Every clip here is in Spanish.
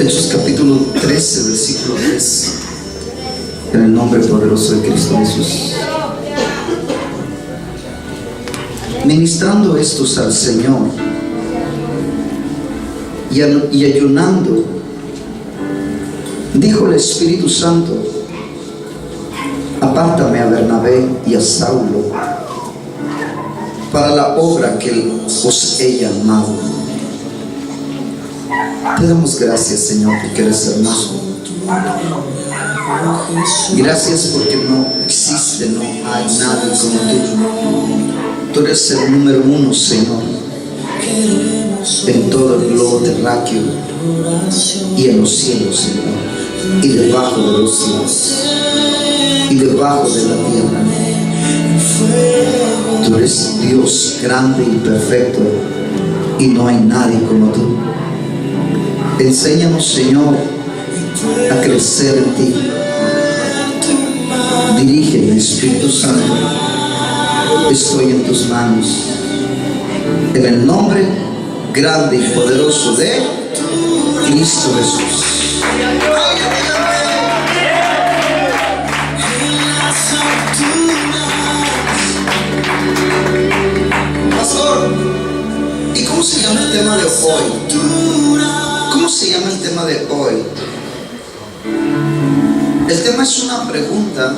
Hechos capítulo 13, versículo 3. En el nombre poderoso de Cristo Jesús. Ministrando estos al Señor y ayunando, dijo el Espíritu Santo: apártame a Bernabé y a Saulo para la obra que os he llamado. Te damos gracias, Señor, porque eres hermoso. Gracias porque no existe, no hay nadie como tú. Tú eres el número uno, Señor, en todo el globo terráqueo y en los cielos, Señor, y debajo de los cielos y debajo de la tierra. Tú eres Dios grande y perfecto y no hay nadie como tú. Enséñanos, Señor, a crecer en ti. Dirígeme, Espíritu Santo. Estoy en tus manos. En el nombre grande y poderoso de Cristo Jesús. Pastor, ¿y cómo se llama el tema de hoy? ¿Cómo se llama el tema de hoy? El tema es una pregunta.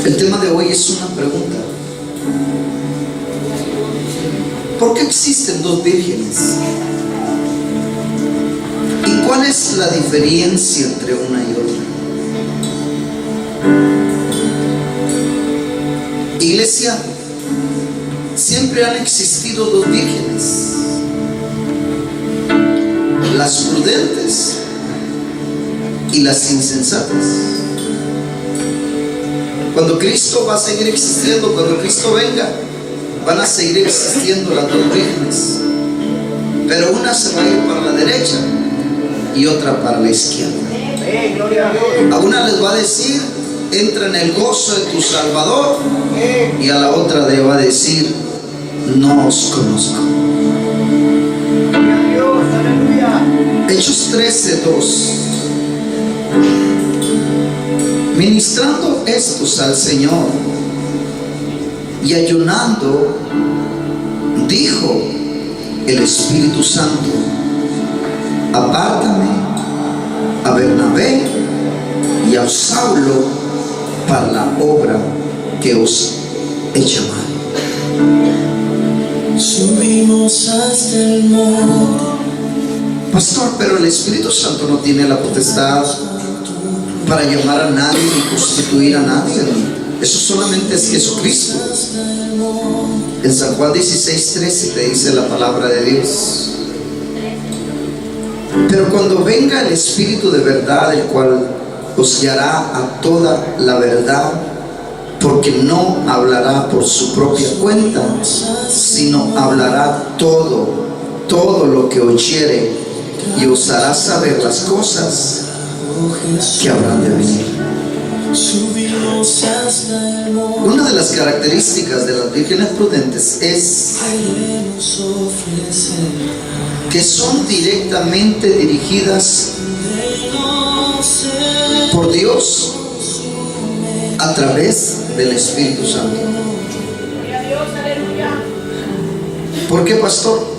El tema de hoy es una pregunta. ¿Por qué existen dos vírgenes? ¿Y cuál es la diferencia entre una y otra? Iglesia, siempre han existido dos vírgenes: las prudentes y las insensatas. Cuando Cristo va a seguir existiendo, cuando Cristo venga, van a seguir existiendo las dos vírgenes, pero una se va a ir para la derecha y otra para la izquierda. A una les va a decir: entra en el gozo de tu Salvador, y a la otra le va a decir: no os conozco. Hechos 13:2. Ministrando estos al Señor y ayunando, dijo el Espíritu Santo: apártame a Bernabé y a Saulo para la obra que os he llamado. Subimos hasta el monte. Pastor, pero el Espíritu Santo no tiene la potestad para llamar a nadie ni constituir a nadie. Eso solamente es Jesucristo. En San Juan 16:13 te dice la palabra de Dios: pero cuando venga el Espíritu de verdad, el cual os guiará a toda la verdad, porque no hablará por su propia cuenta, sino hablará todo lo que oyere, y os hará saber las cosas que habrán de venir. Una de las características de las vírgenes prudentes es que son directamente dirigidas por Dios a través del Espíritu Santo. ¿Por qué, pastor?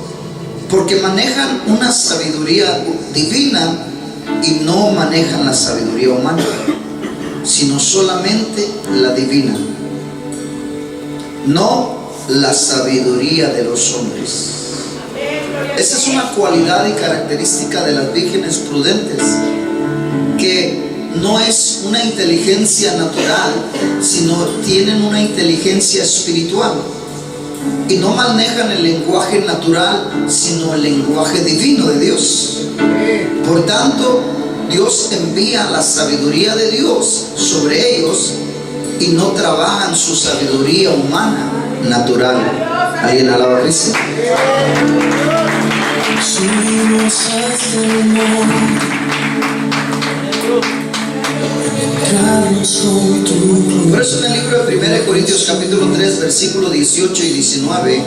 Porque manejan una sabiduría divina y no manejan la sabiduría humana, sino solamente la divina, no la sabiduría de los hombres. Esa es una cualidad y característica de las vírgenes prudentes, que no es una inteligencia natural, sino tienen una inteligencia espiritual, y no manejan el lenguaje natural, sino el lenguaje divino de Dios. Por tanto, Dios envía la sabiduría de Dios sobre ellos y no trabajan su sabiduría humana, natural. ¿Alguien alaba a Cristo? Por eso en el libro de 1 Corintios capítulo 3 versículos 18 y 19,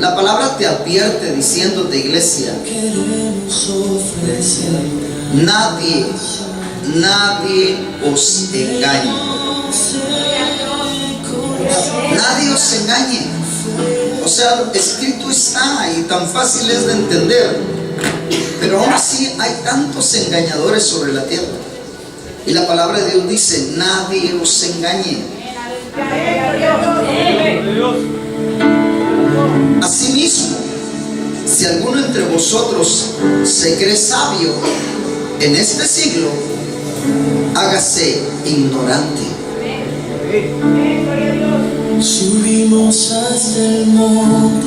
la palabra te advierte diciéndote, iglesia, nadie os engañe. Nadie os engañe. O sea, escrito está y tan fácil es de entender. Pero aún así hay tantos engañadores sobre la tierra. Y la palabra de Dios dice, nadie os engañe. Asimismo, si alguno entre vosotros se cree sabio en este siglo, hágase ignorante. Subimos hasta el monte,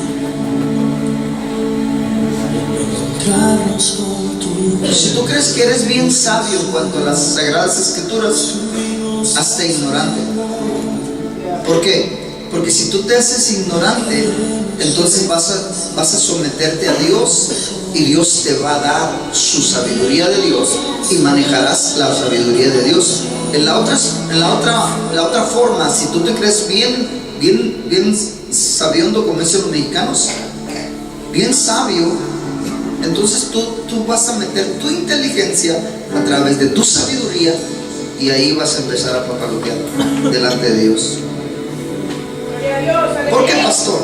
encontrarnos con tu. Si tú crees que eres bien sabio en cuanto a las Sagradas Escrituras, hazte ignorante. ¿Por qué? Porque si tú te haces ignorante, entonces vas a someterte a Dios, y Dios te va a dar su sabiduría de Dios y manejarás la sabiduría de Dios. En la otra forma, si tú te crees bien sabiondo, como dicen los mexicanos, bien sabio, entonces tú vas a meter tu inteligencia a través de tu sabiduría, y ahí vas a empezar a papalotear delante de Dios. ¿Por qué, pastor?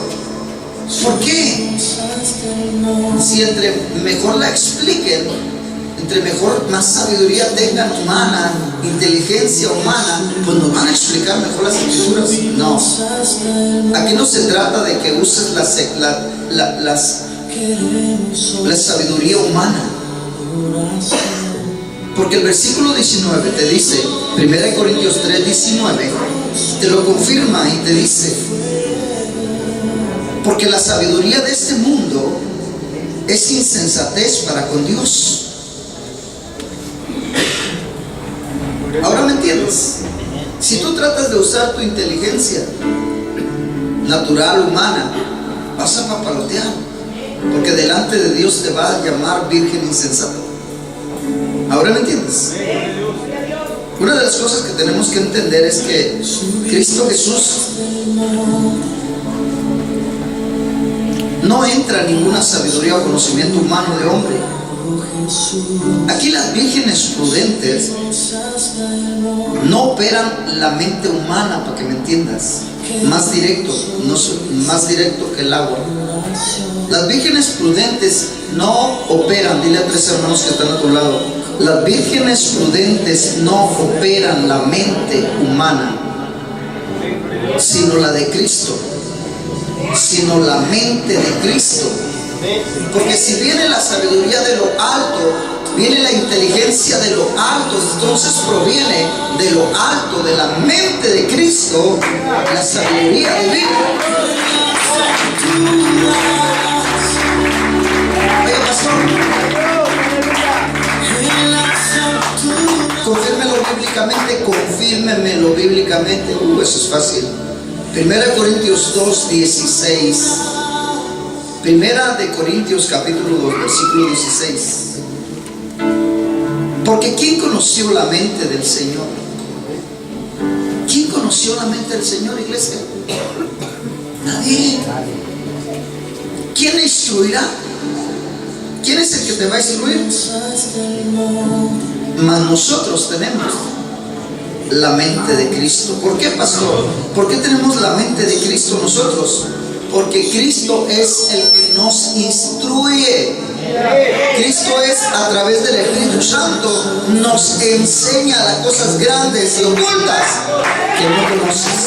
¿Por qué? Si entre mejor la expliquen, entre más sabiduría tengan humana, inteligencia humana, pues nos van a explicar mejor las Escrituras. No. Aquí no se trata de que uses la sabiduría humana. Porque el versículo 19 te dice, 1 Corintios 3:19, te lo confirma y te dice, porque la sabiduría de este mundo es insensatez para con Dios. Ahora me entiendes. Si tú tratas de usar tu inteligencia natural, humana, vas a papalotear, porque delante de Dios te va a llamar virgen insensata. ¿Ahora me entiendes? Una de las cosas que tenemos que entender es que Cristo Jesús no entra en ninguna sabiduría o conocimiento humano de hombre. Aquí las vírgenes prudentes no operan la mente humana, para que me entiendas. Más directo que el agua. Las vírgenes prudentes no operan, dile a 3 hermanos que están a tu lado, las vírgenes prudentes no operan la mente humana, sino la de Cristo, sino la mente de Cristo. Porque si viene la sabiduría de lo alto, viene la inteligencia de lo alto, entonces proviene de lo alto, de la mente de Cristo, la sabiduría divina. Oye, pastor, confírmemelo bíblicamente. Eso es fácil. 1 Corintios 2:16. 1 Corintios capítulo 2, versículo 16. Porque ¿quién conoció la mente del Señor? ¿Quién conoció la mente del Señor, iglesia? Nadie. ¿Quién le instruirá? ¿Quién es el que te va a instruir? Mas nosotros tenemos la mente de Cristo. ¿Por qué, pastor? ¿Por qué tenemos la mente de Cristo nosotros? Porque Cristo es el que nos instruye. Cristo es, a través del Espíritu Santo, nos enseña las cosas grandes y ocultas que no conoces.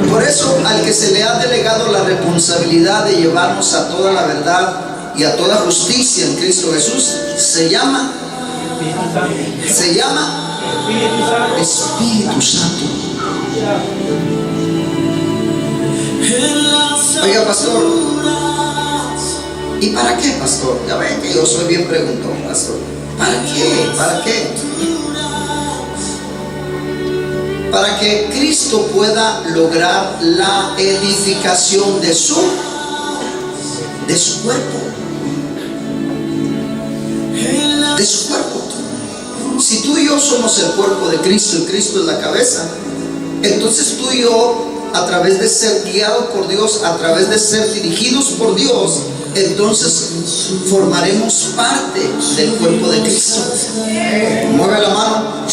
Por eso, al que se le ha delegado la responsabilidad de llevarnos a toda la verdad y a toda justicia en Cristo Jesús, se llama Espíritu Santo. Oiga, pastor, ¿y para qué, pastor? Ya ven que yo soy bien preguntón, pastor. ¿Para qué? ¿Para qué? Para que Cristo pueda lograr la edificación de su cuerpo. De su cuerpo. Si tú y yo somos el cuerpo de Cristo y Cristo es la cabeza, entonces tú y yo, a través de ser guiados por Dios, a través de ser dirigidos por Dios, entonces formaremos parte del cuerpo de Cristo. Mueve la mano,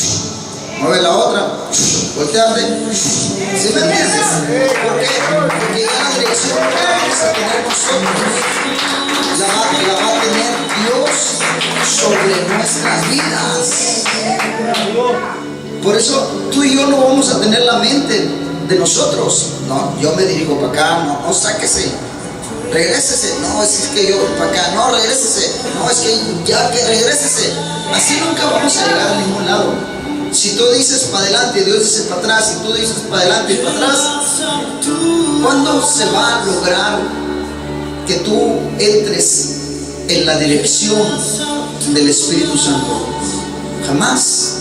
mueve la otra, volteate. ¿Sí me entiendes? ¿Por qué? Porque ya la dirección que vamos a tener nosotros la va a tener Dios sobre nuestras vidas. Por eso tú y yo no vamos a tener la mente de nosotros. No, yo me dirijo para acá, no, sáquese, regrésese, no, es que yo para acá, no, regrésese, no, es que ya que regrésese. Así nunca vamos a llegar a ningún lado. Si tú dices para adelante, Dios dice para atrás, si tú dices para adelante y para atrás, ¿cuándo se va a lograr que tú entres en la dirección del Espíritu Santo? Jamás.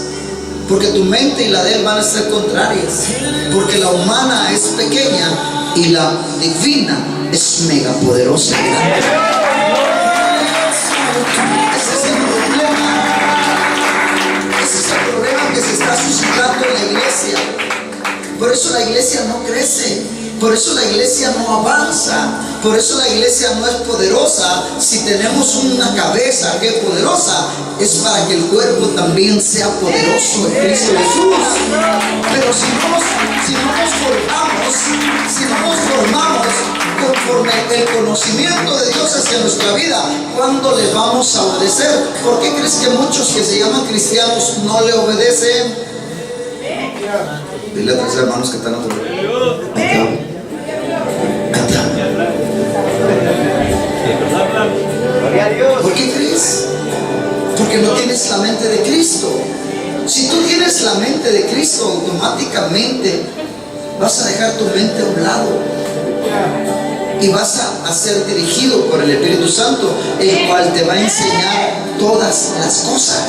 Porque tu mente y la de Él van a ser contrarias. Porque la humana es pequeña y la divina es mega poderosa y grande. Ese es el problema. Ese es el problema que se está suscitando en la iglesia. Por eso la iglesia no crece. Por eso la iglesia no avanza. Por eso la iglesia no es poderosa. Si tenemos una cabeza que es poderosa, es para que el cuerpo también sea poderoso en Cristo Jesús. Pero si no nos formamos conforme el conocimiento de Dios hacia nuestra vida, ¿cuándo le vamos a obedecer? ¿Por qué crees que muchos que se llaman cristianos no le obedecen? Dile a tres hermanos que están a tu lado. ¿Por qué crees? Porque no tienes la mente de Cristo. Si tú tienes la mente de Cristo, automáticamente vas a dejar tu mente a un lado y vas a ser dirigido por el Espíritu Santo, el cual te va a enseñar todas las cosas.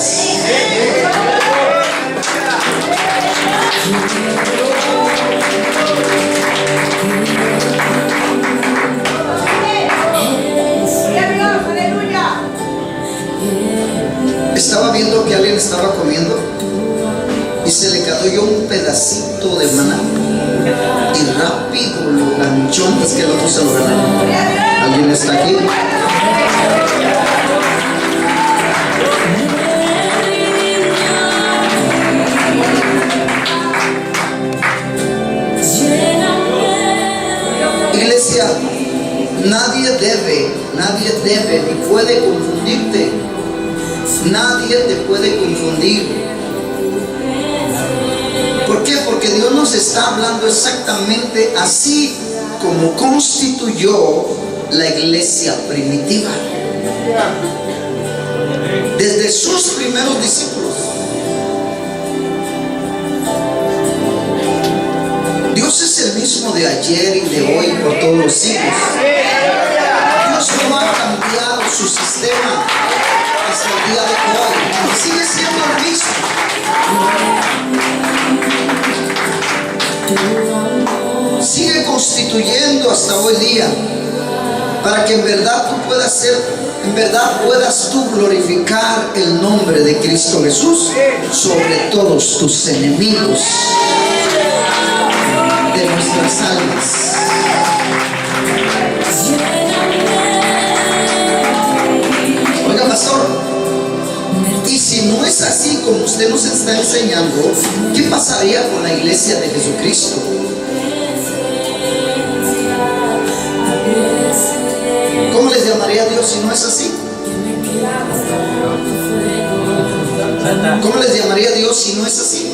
Estaba viendo que alguien estaba comiendo y se le cayó un pedacito de maná y rápido lo ganchó antes que el otro se lo ganara. ¿Alguien está aquí? Iglesia, nadie debe ni puede confundirte. Nadie te puede confundir. ¿Por qué? Porque Dios nos está hablando exactamente así como constituyó la iglesia primitiva. Desde sus primeros discípulos. Dios es el mismo de ayer y de hoy por todos los siglos. Dios no ha cambiado su sistema hasta el día de hoy, sigue siendo el mismo. Sigue constituyendo hasta hoy día, para que en verdad puedas tú glorificar el nombre de Cristo Jesús sobre todos tus enemigos de nuestras almas. Oiga, pastor, y si no es así como usted nos está enseñando, ¿qué pasaría con la iglesia de Jesucristo? ¿Cómo les llamaría a Dios si no es así? ¿Cómo les llamaría a Dios si no es así?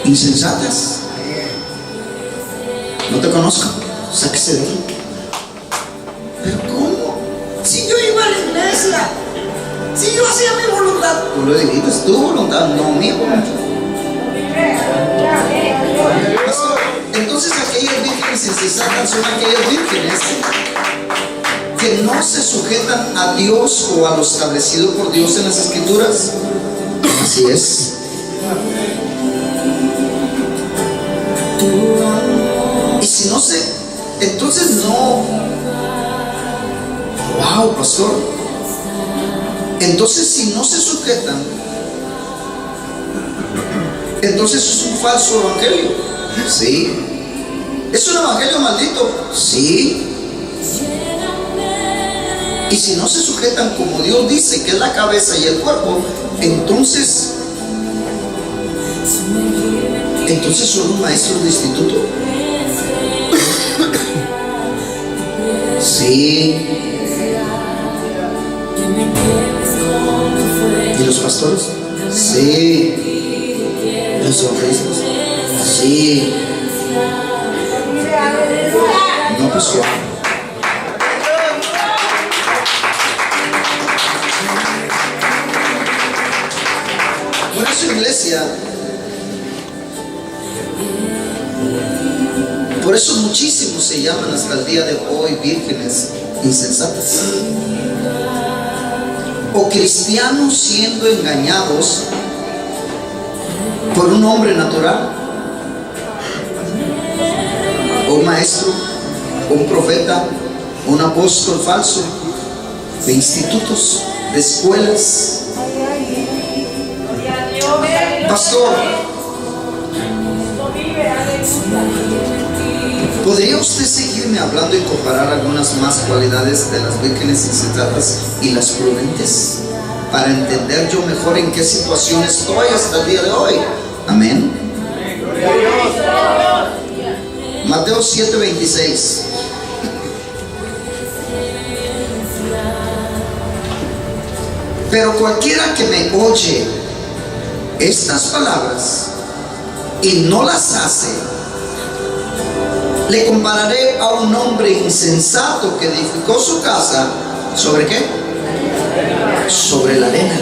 Insensatas. No te conozco, sáquese de aquí. ¿Pero cómo? Si yo iba a la iglesia, si yo hacía mi voluntad. Tú lo dijiste, es tu voluntad, no mi voluntad. Pastor, entonces aquellas vírgenes insensatas son aquellas vírgenes que no se sujetan a Dios o a lo establecido por Dios en las Escrituras. Así es. Y si no se, entonces no. Wow, pastor. Entonces, si no se sujetan, entonces es un falso evangelio. Sí. ¿Es un evangelio maldito? Sí. Y si no se sujetan como Dios dice que es la cabeza y el cuerpo, entonces son un maestro de instituto. Sí. ¿Y los pastores? Sí. ¿Los evangelistas? Sí. No, pues yo. Por eso, iglesia, por eso muchísimos se llaman hasta el día de hoy vírgenes insensatas, o cristianos siendo engañados por un hombre natural, o un maestro, o un profeta, o un apóstol falso, de institutos, de escuelas. Pastor, ¿podría usted seguirme hablando y comparar algunas más cualidades de las vírgenes insensatas y las prudentes, para entender yo mejor en qué situación estoy hasta el día de hoy? Amén. Mateo 7:26. Pero cualquiera que me oye estas palabras y no las hace, le compararé a un hombre insensato que edificó su casa ¿sobre qué? Sobre la arena.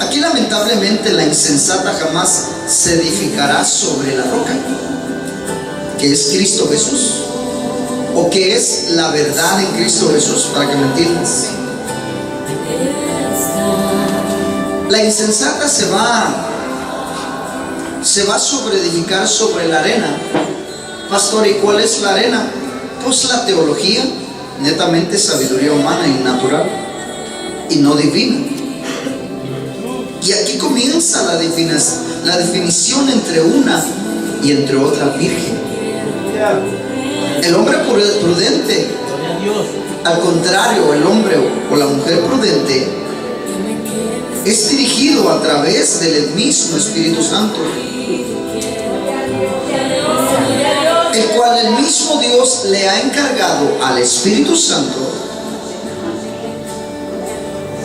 Aquí lamentablemente la insensata jamás se edificará sobre la roca, que es Cristo Jesús, o que es la verdad en Cristo Jesús, para que me entiendas. La insensata se va a sobreedificar sobre la arena. Pastor, ¿y cuál es la arena? Pues la teología, netamente sabiduría humana y natural, y no divina. Y aquí comienza la definición entre una y entre otra virgen. El hombre prudente, al contrario, el hombre o la mujer prudente es dirigido a través del mismo Espíritu Santo, el cual el mismo Dios le ha encargado al Espíritu Santo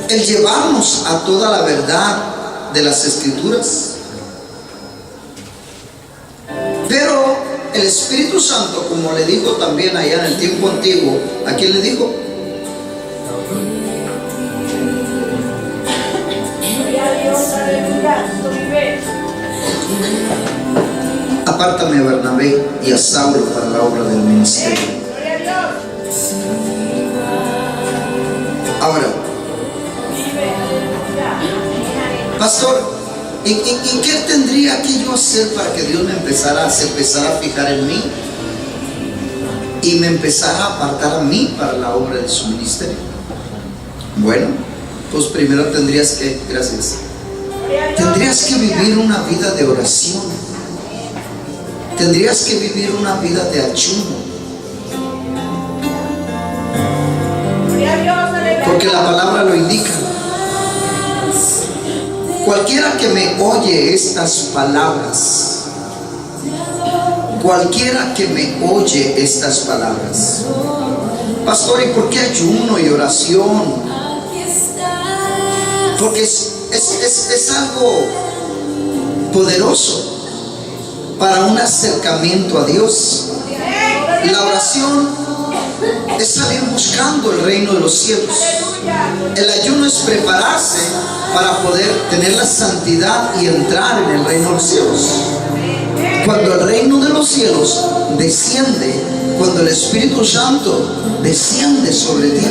el llevarnos a toda la verdad de las Escrituras. Pero el Espíritu Santo, como le dijo también allá en el tiempo antiguo, ¿a quién le dijo? Apártame a Bernabé y a Saulo para la obra del ministerio. Ahora, pastor, ¿y qué tendría que yo hacer para que Dios se empezara a fijar en mí y me empezara a apartar a mí para la obra de su ministerio? Bueno, pues primero tendrías que vivir una vida de oración. Tendrías que vivir una vida de ayuno. Porque la palabra lo indica. Cualquiera que me oye estas palabras, pastor, ¿y por qué ayuno y oración? Porque es algo poderoso para un acercamiento a Dios. La oración es salir buscando el reino de los cielos. El ayuno es prepararse para poder tener la santidad y entrar en el reino de los cielos. Cuando el reino de los cielos desciende, cuando el Espíritu Santo desciende sobre ti.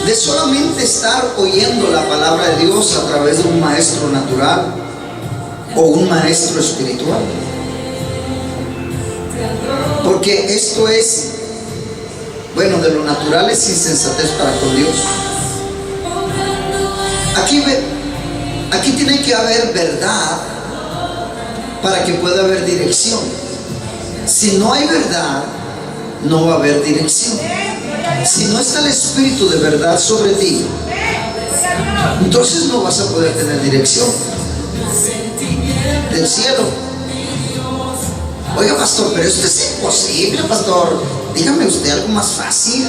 de solamente estar oyendo la palabra de Dios a través de un maestro natural o un maestro espiritual. Porque esto es, bueno, de lo natural es insensatez para con Dios. Aquí tiene que haber verdad para que pueda haber dirección. Si no hay verdad, no va a haber dirección. Si no está el Espíritu de verdad sobre ti, entonces no vas a poder tener dirección del cielo. Oiga, pastor, pero esto es imposible, pastor. Dígame usted algo más fácil.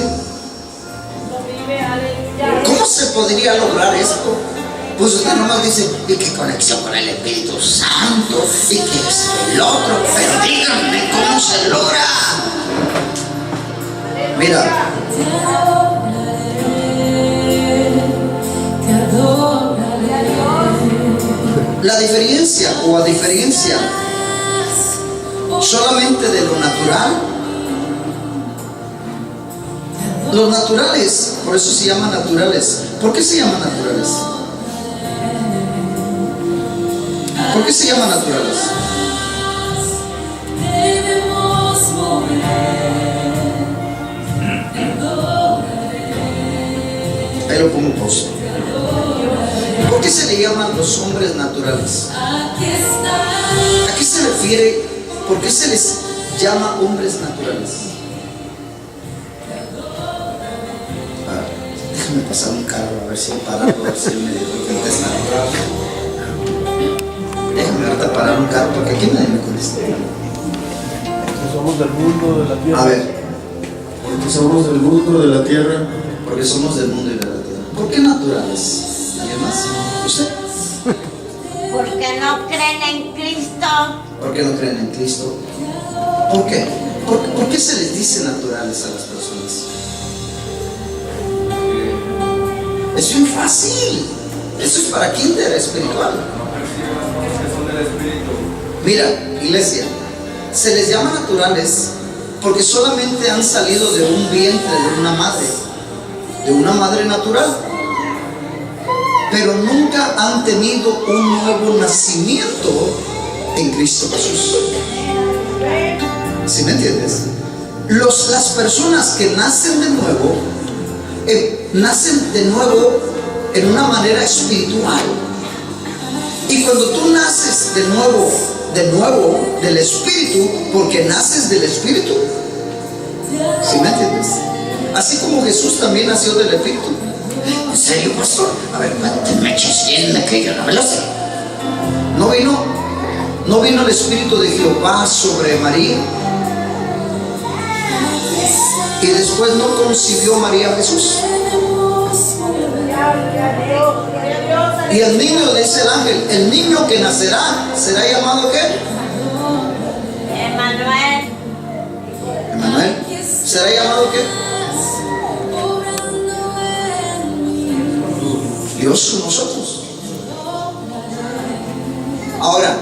¿Cómo se podría lograr esto? Pues usted nomás dice, y qué conexión con el Espíritu Santo, y que es el otro, pero díganme cómo se logra. Mira, la diferencia o a diferencia solamente de lo natural, los naturales, por eso se llaman naturales. ¿Por qué se llaman naturales? ¿Por qué se llaman naturales? Ahí lo pongo pausa. ¿Por qué se le llaman los hombres naturales? ¿A qué se refiere? ¿Por qué se les llama hombres naturales? Déjame pasar un carro a ver si para, a ver si me contesta. Déjame ahorita parar un carro porque aquí nadie me contesta. Somos del mundo de la tierra. A ver. Porque somos del mundo de la tierra. Porque somos del mundo y de la tierra. ¿Por qué naturales? ¿Alguien más? ¿Usted? Porque no creen en Cristo. ¿Por qué no creen en Cristo? ¿Por qué? ¿Por qué se les dice naturales a las personas? Es bien fácil. Eso es para kinder espiritual. Mira, iglesia, se les llama naturales porque solamente han salido de un vientre de una madre natural, pero nunca han tenido un nuevo nacimiento en Cristo Jesús. ¿Sí me entiendes? Las personas que nacen de nuevo en una manera espiritual. Y cuando tú naces de nuevo del Espíritu, porque naces del Espíritu, ¿sí me entiendes? Así como Jesús también nació del Espíritu. ¿En serio, pastor? A ver, cuénteme chisme que yo no me lo sé. No vino el Espíritu de Jehová sobre María, y después no concibió María a Jesús. Y el niño, dice el ángel, el niño que nacerá será llamado ¿qué? Emmanuel. Emmanuel. ¿Será llamado qué? Dios con nosotros. Ahora,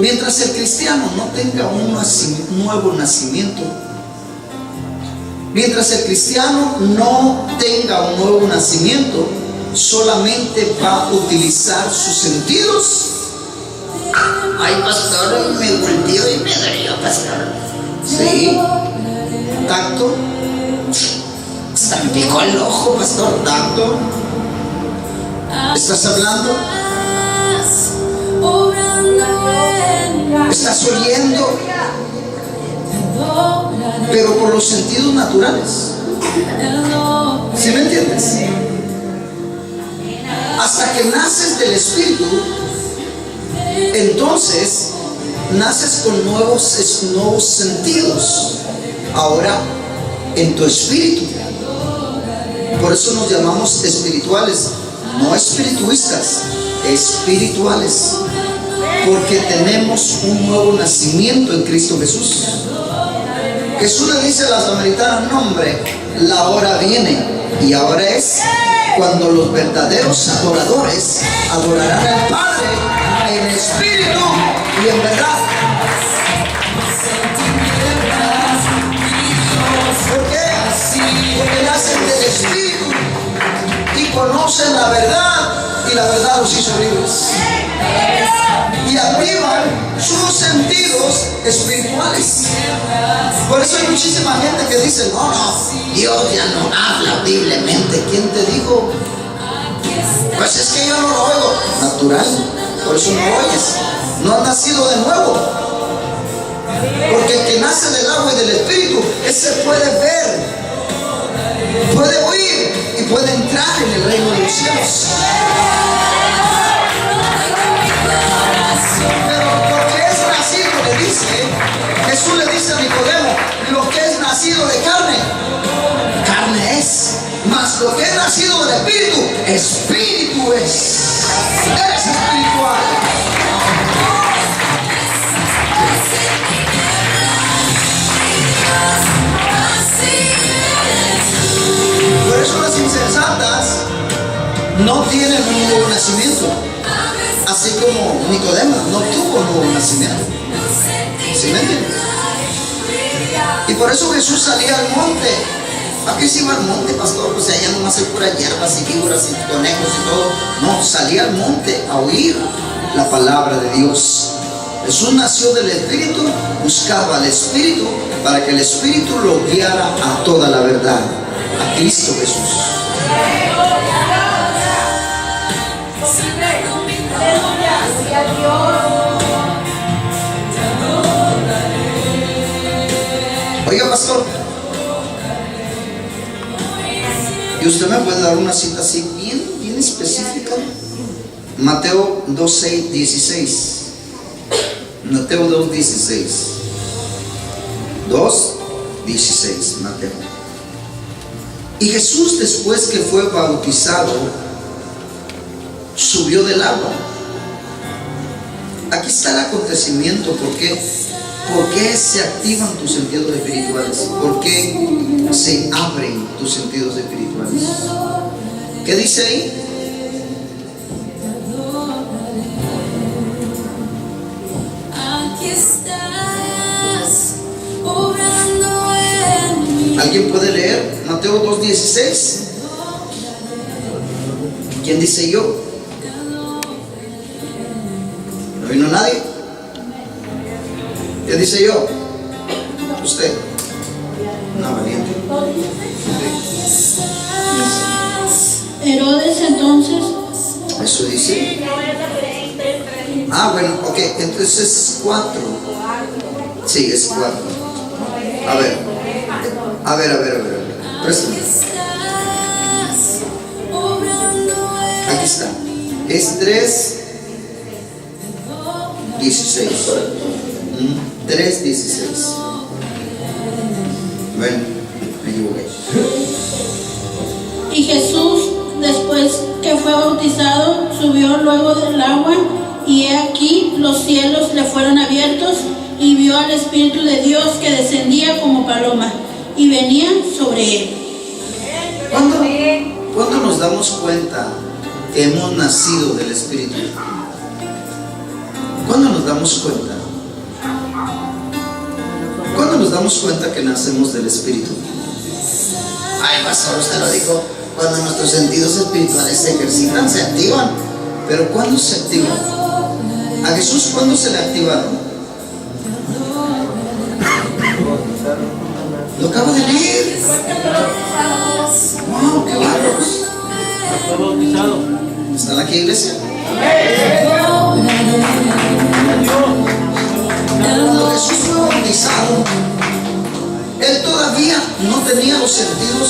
mientras el cristiano no tenga un nuevo nacimiento, mientras el cristiano no tenga un nuevo nacimiento, solamente va a utilizar sus sentidos. Ay, pastor, me volteó y me dolió, pastor. Sí. Tacto. Hasta me picó el ojo, pastor. Tacto. ¿Estás hablando? ¿Estás oyendo? Pero por los sentidos naturales. ¿Sí me entiendes? Hasta que naces del Espíritu, entonces naces con nuevos sentidos. Ahora en tu espíritu. Por eso nos llamamos espirituales, no espirituistas, espirituales. Porque tenemos un nuevo nacimiento en Cristo Jesús. Jesús le dice a la samaritana, no hombre, la hora viene y ahora es cuando los verdaderos adoradores adorarán al Padre en espíritu y en verdad. ¿Por qué? Porque nace nacidos espirituales. Por eso hay muchísima gente que dice, no, Dios ya no habla audiblemente. ¿Quién te dijo? Pues es que yo no lo oigo. Natural, por eso no lo oyes. No has nacido de nuevo. Porque el que nace del agua y del espíritu, ese puede ver, puede oír y puede entrar en el reino de los cielos. Pero lo que es nacido, le dice, Jesús le dice a Nicodemo, lo que es nacido de carne, carne es. Mas lo que es nacido del espíritu, espíritu es. Eres espiritual. Por eso las insensatas no tienen un nuevo nacimiento. Así como Nicodemo no tuvo un nuevo nacimiento. ¿Sí me entiendes? Y por eso Jesús salía al monte. ¿A qué se iba al monte, pastor? Pues allá nomás hay puras hierbas y figuras y conejos y todo. No, salía al monte a oír la palabra de Dios. Jesús nació del Espíritu, buscaba al Espíritu para que el Espíritu lo guiara a toda la verdad, a Cristo Jesús. Oiga, pastor, ¿y usted me puede dar una cita así bien específica? Mateo 2:16. Mateo 2:16. 2:16, Mateo. Y Jesús, después que fue bautizado, subió del agua. Aquí está el acontecimiento. ¿Por qué se activan tus sentidos espirituales? ¿Por qué se abren tus sentidos espirituales? ¿Qué dice ahí? ¿Alguien puede leer Mateo 2:16? ¿Quién dice yo? ¿No vino nadie? ¿Qué dice yo? Usted. No, valiente. Herodes entonces. Eso dice. Ah, bueno, ok, entonces es 4. Sí, es 4. A ver. Préstame. Aquí está. Es 3:16. 3:16. Bueno, me equivoqué. Y Jesús, después que fue bautizado, subió luego del agua, y he aquí los cielos le fueron abiertos, y vio al Espíritu de Dios que descendía como paloma y venía sobre él. ¿Cuándo nos damos cuenta que hemos nacido del Espíritu? ¿Cuándo nos damos cuenta? ¿Cuándo nos damos cuenta que nacemos del Espíritu? Ay, pastor, usted lo dijo. Cuando nuestros sentidos espirituales se ejercitan, se activan. Pero ¿cuándo se activan? ¿A Jesús cuándo se le activaron? Lo acabo de leer. Wow, qué bárbaros. Fue bautizado. ¿Están aquí, iglesia? Cuando Jesús fue bautizado, él todavía no tenía los sentidos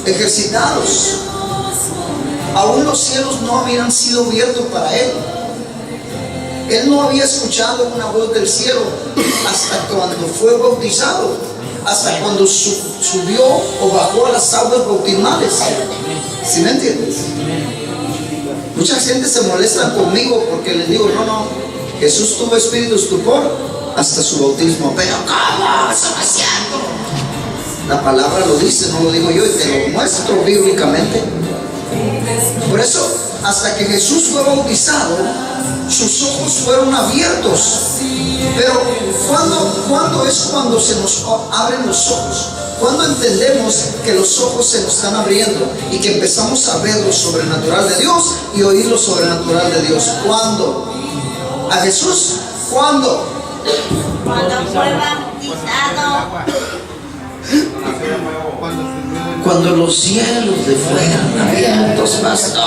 ejercitados. Aún los cielos no habían sido abiertos para él. Él no había escuchado una voz del cielo hasta cuando fue bautizado, hasta cuando subió o bajó a las aguas bautismales. ¿Sí me entiendes? Mucha gente se molesta conmigo porque les digo, no, Jesús tuvo espíritu estupor hasta su bautismo. Pero ¿cómo? Eso no es cierto. La palabra lo dice, no lo digo yo, y te lo muestro bíblicamente. Por eso, hasta que Jesús fue bautizado, sus ojos fueron abiertos. Pero ¿cuándo es cuando se nos abren los ojos? Cuando entendemos que los ojos se nos están abriendo y que empezamos a ver lo sobrenatural de Dios y oír lo sobrenatural de Dios. ¿Cuándo? ¿A Jesús? ¿Cuándo? Cuando fue bautizado. Cuando los cielos le fueron abiertos, pastor.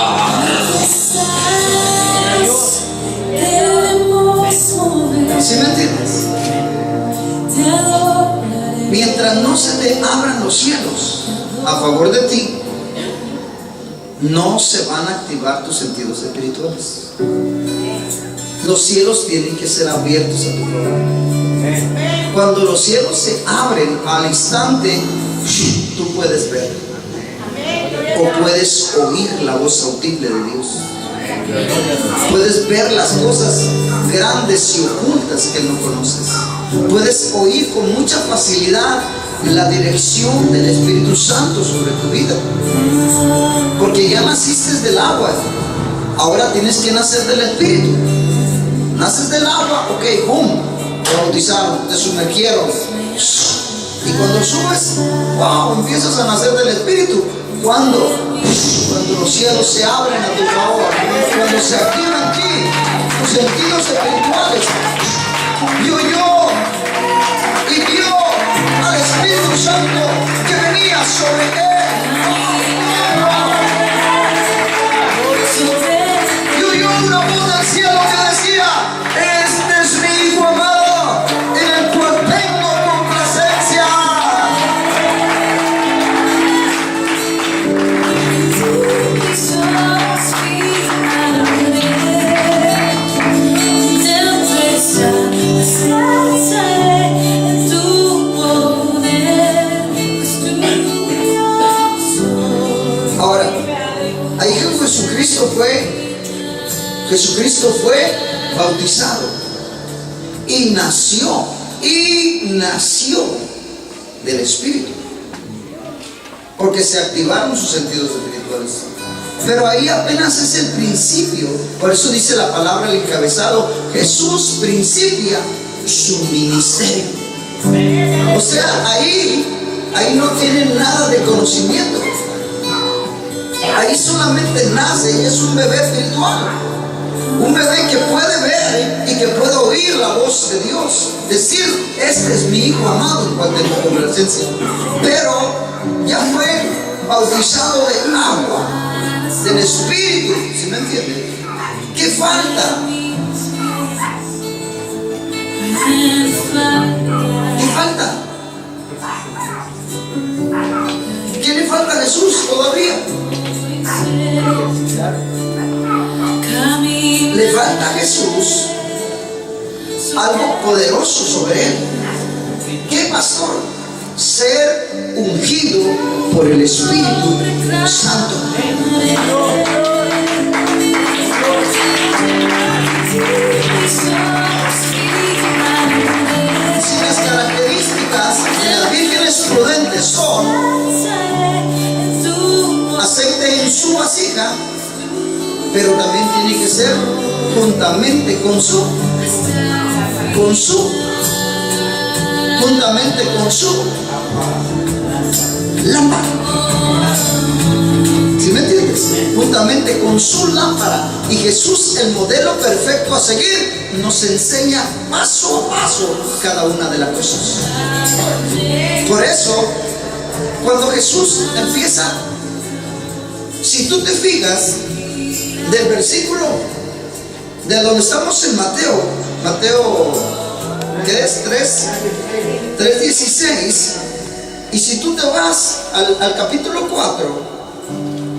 ¿Sí me entiendes? Mientras no se te abran los cielos a favor de ti, no se van a activar tus sentidos espirituales. Los cielos tienen que ser abiertos a tu favor. Cuando los cielos se abren al instante, tú puedes ver o puedes oír la voz audible de Dios. Puedes ver las cosas grandes y ocultas que no conoces. Puedes oír con mucha facilidad la dirección del Espíritu Santo sobre tu vida, porque ya naciste del agua. Ahora tienes que nacer del Espíritu. Naces del agua, ok, boom, te bautizaron, te sumergieron, y cuando subes, wow, empiezas a nacer del Espíritu. Cuando los cielos se abren a tu favor, cuando se activan aquí tus sentidos espirituales, vio y vio al Espíritu Santo que venía sobre él. Y oyó una voz del cielo que decía: este es mi Hijo amado, en el cual tengo complacencia. Ahora, ahí Jesucristo fue bautizado y nació del Espíritu, porque se activaron sus sentidos espirituales. Pero ahí apenas es el principio. Por eso dice la palabra, el encabezado: Jesús principia su ministerio. O sea, ahí no tienen nada de conocimiento. Ahí solamente nace y es un bebé espiritual. Un bebé que puede ver y que puede oír la voz de Dios. Decir: este es mi Hijo amado, en cual tengo complacencia. Pero ya fue bautizado de agua, del Espíritu. ¿Sí me entienden? ¿Qué falta? ¿Qué falta? ¿Qué le falta a Jesús todavía? Le falta a Jesús algo poderoso sobre él. ¿Qué, pastor? Ser ungido por el Espíritu Santo. Si las características de las vírgenes prudentes son aceite en su vasija, pero también tiene que ser juntamente con su lámpara. ¿Sí me entiendes? Juntamente con su lámpara. Y Jesús, el modelo perfecto a seguir, nos enseña paso a paso cada una de las cosas. Por eso, cuando Jesús empieza, si tú te fijas, del versículo de donde estamos en Mateo 3:16, y si tú te vas al capítulo 4,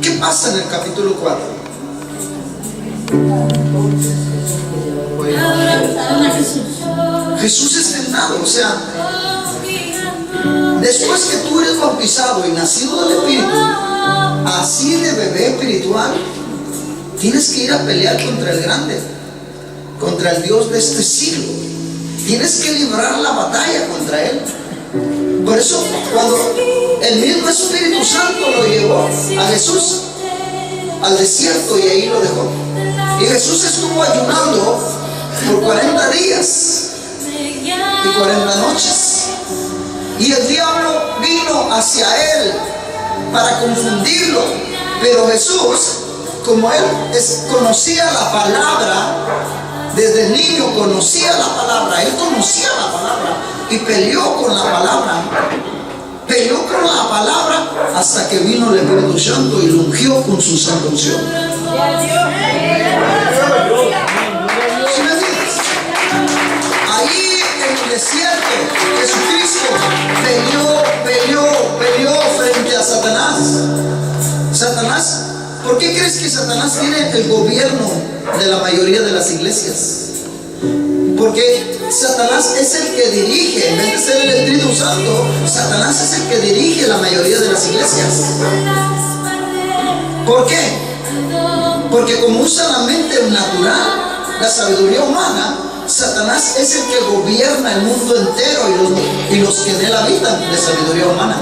¿qué pasa en el capítulo 4? Jesús es tentado, o sea, después que tú eres bautizado y nacido del Espíritu, así de bebé espiritual, tienes que ir a pelear contra el grande, contra el Dios de este siglo. Tienes que librar la batalla contra él. Por eso, cuando el mismo Espíritu Santo lo llevó a Jesús al desierto y ahí lo dejó, y Jesús estuvo ayunando por 40 días y 40 noches, y el diablo vino hacia él para confundirlo. Pero Jesús, como él conocía la palabra, Desde niño conocía la palabra, él conocía la palabra y peleó con la palabra. Peleó con la palabra hasta que vino el Espíritu Santo y lo ungió con su santa unción. ¿Sí me entiendes? Ahí en el desierto, Jesucristo peleó frente a Satanás. Satanás, ¿por qué crees que Satanás tiene el gobierno de la mayoría de las iglesias? Porque Satanás es el que dirige, en vez de ser el Espíritu Santo, Satanás es el que dirige la mayoría de las iglesias. ¿Por qué? Porque como usa la mente natural, la sabiduría humana, Satanás es el que gobierna el mundo entero y los que en él habitan de sabiduría humana.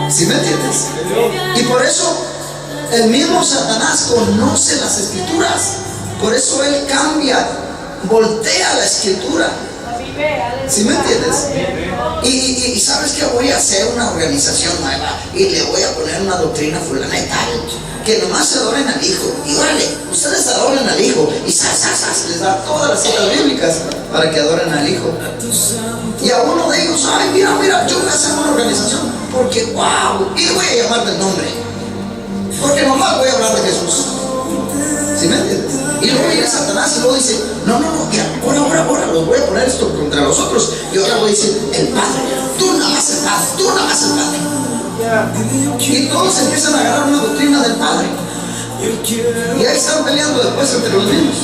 ¿Sí me entiendes? Y por eso el mismo Satanás conoce las escrituras. Por eso él cambia, voltea la escritura. ¿Sí me entiendes? Y sabes que voy a hacer una organización nueva y le voy a poner una doctrina fulana y tal, que nomás se adoren al Hijo. Y órale, ustedes adoren al Hijo. Y les da todas las citas bíblicas para que adoren al Hijo. Y a uno de ellos, ay, mira, yo voy a hacer una organización porque wow, y le voy a llamar del nombre, porque nomás voy a hablar de Jesús. ¿Sí me entiendes? Y luego viene Satanás y luego dice, no, mira, ahora los voy a poner esto contra los otros. Y ahora voy a decir, el Padre, tú nada más el Padre. Y todos empiezan a agarrar una doctrina del Padre. Y ahí están peleando después entre los mismos.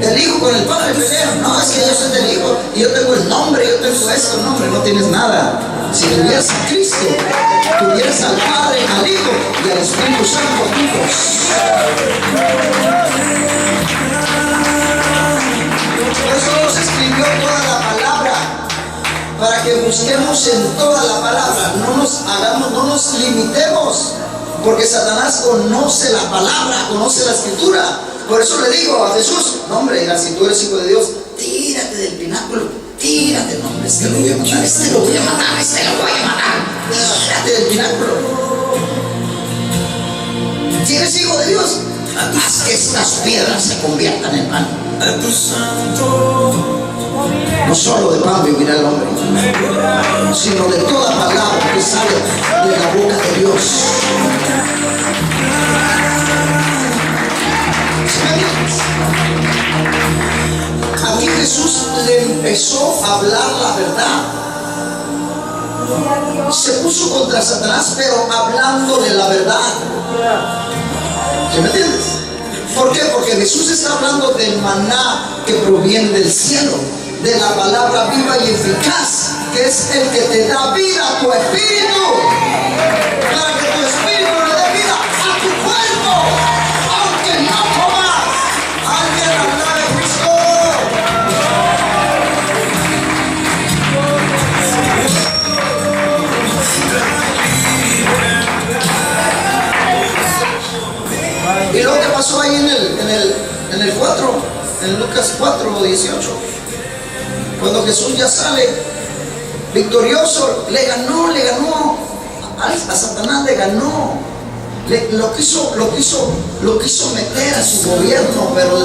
El Hijo con el Padre pelean. No, es que yo soy del Hijo y yo tengo el nombre, yo tengo esto. No, hombre, no tienes nada. Si tuvieras a Cristo, tuvieras al Padre, al Hijo y al Espíritu Santo juntos. Por eso nos escribió toda la palabra, para que busquemos en toda la palabra. No nos limitemos, porque Satanás conoce la palabra, conoce la escritura. Por eso le digo a Jesús, no, hombre, si tú eres hijo de Dios, tírate del pináculo, tírate, no, hombre, este lo voy a matar, tírate del pináculo. Si eres hijo de Dios, haz que estas piedras se conviertan en pan. No solo de pan vivirá el hombre, sino de toda palabra que sale de la boca de Dios. Aquí Jesús le empezó a hablar la verdad. Se puso contra Satanás, pero hablándole la verdad. ¿Sí me entiendes? ¿Por qué? Porque Jesús está hablando del maná que proviene del cielo, de la palabra viva y eficaz, que es el que te da vida a tu espíritu, para que tu espíritu le dé vida a tu cuerpo, aunque no comas. Alguien habla de Cristo. Y lo que pasó ahí en el 4, en Lucas 4:18, cuando Jesús ya sale victorioso, le ganó a Satanás, le ganó. Lo quiso meter a su gobierno, pero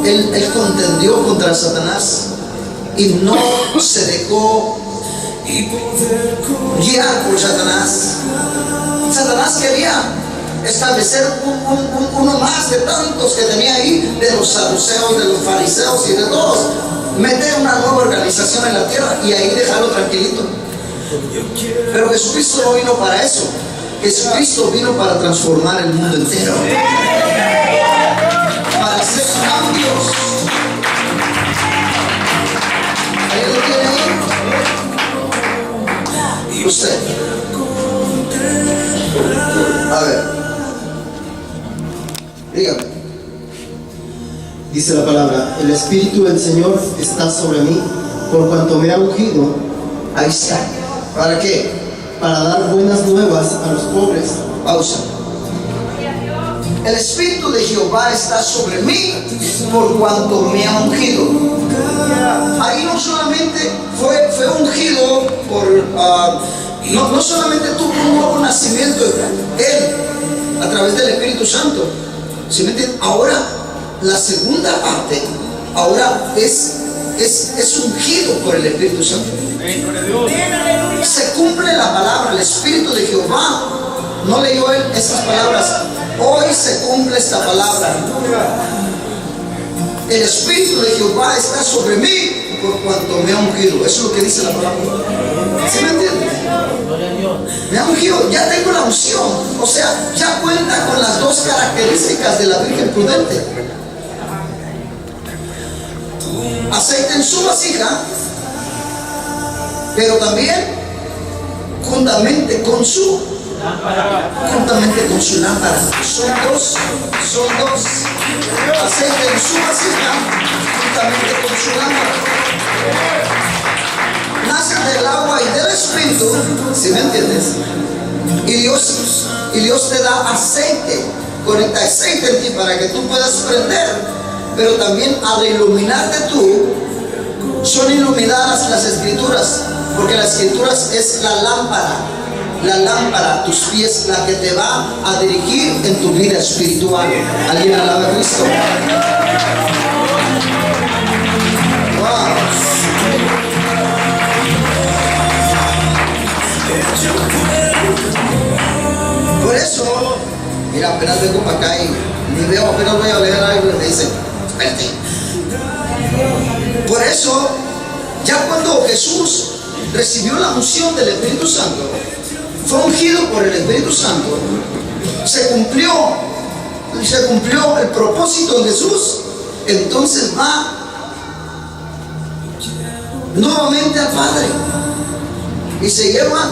él contendió contra Satanás y no se dejó guiar por Satanás. Satanás quería establecer uno más de tantos que tenía ahí, de los saduceos, de los fariseos y de todos, meter una nueva organización en la tierra y ahí dejarlo tranquilito. Pero Jesucristo no vino para eso. Jesucristo vino para transformar el mundo entero, para hacer cambios. ¿Ahí lo tiene ahí? Usted. A ver, dígame. Dice la palabra, el Espíritu del Señor está sobre mí, por cuanto me ha ungido. Ahí está. ¿Para qué? Para dar buenas nuevas a los pobres. Pausa. El Espíritu de Jehová está sobre mí, por cuanto me ha ungido. Ahí no solamente fue ungido por... no solamente tuvo un nuevo nacimiento él a través del Espíritu Santo, ¿sí me entiendes? Ahora la segunda parte ahora es ungido por el Espíritu Santo. Se cumple la palabra, el Espíritu de Jehová. No leyó él esas palabras. Hoy se cumple esta palabra. El Espíritu de Jehová está sobre mí por cuanto me ha ungido. Eso es lo que dice la palabra. ¿Sí me entiendes? Me ha ungido, ya tengo la unción. O sea, ya cuenta con las dos características de la Virgen prudente. Aceite en su vasija, pero también juntamente con su lámpara. Son dos. Aceite en su vasija, juntamente con su lámpara. Nacen del agua y del Espíritu, ¿sí me entiendes? Y Dios te da aceite, conecta aceite en ti para que tú puedas prender. Pero también al iluminarte tú, son iluminadas las Escrituras, porque las Escrituras es la lámpara, tus pies, la que te va a dirigir en tu vida espiritual. ¿Alguien alaba a Cristo? Wow. Por eso, mira, apenas vengo para acá y ni veo, apenas voy a leer algo y me dice, espérate. Por eso, ya cuando Jesús recibió la unción del Espíritu Santo, fue ungido por el Espíritu Santo, se cumplió el propósito en Jesús, entonces va nuevamente al Padre y se lleva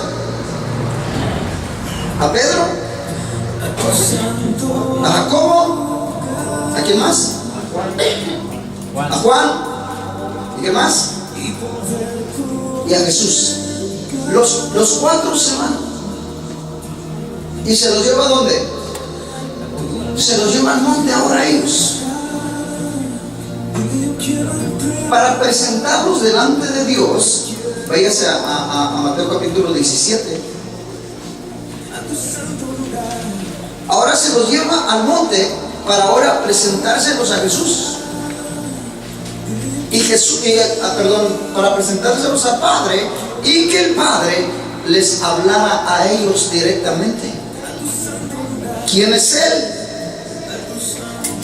a Pedro, a Jacobo, ¿a quién más? A Juan, ¿y qué más? Y a Jesús. Los cuatro se van. ¿Y se los lleva a dónde? Se los lleva al monte ahora ellos, para presentarlos delante de Dios. Váyase a Mateo capítulo 17. Ahora se los lleva al monte para ahora presentárselos a Jesús. Para presentárselos al Padre, y que el Padre les hablara a ellos directamente. ¿Quién es Él?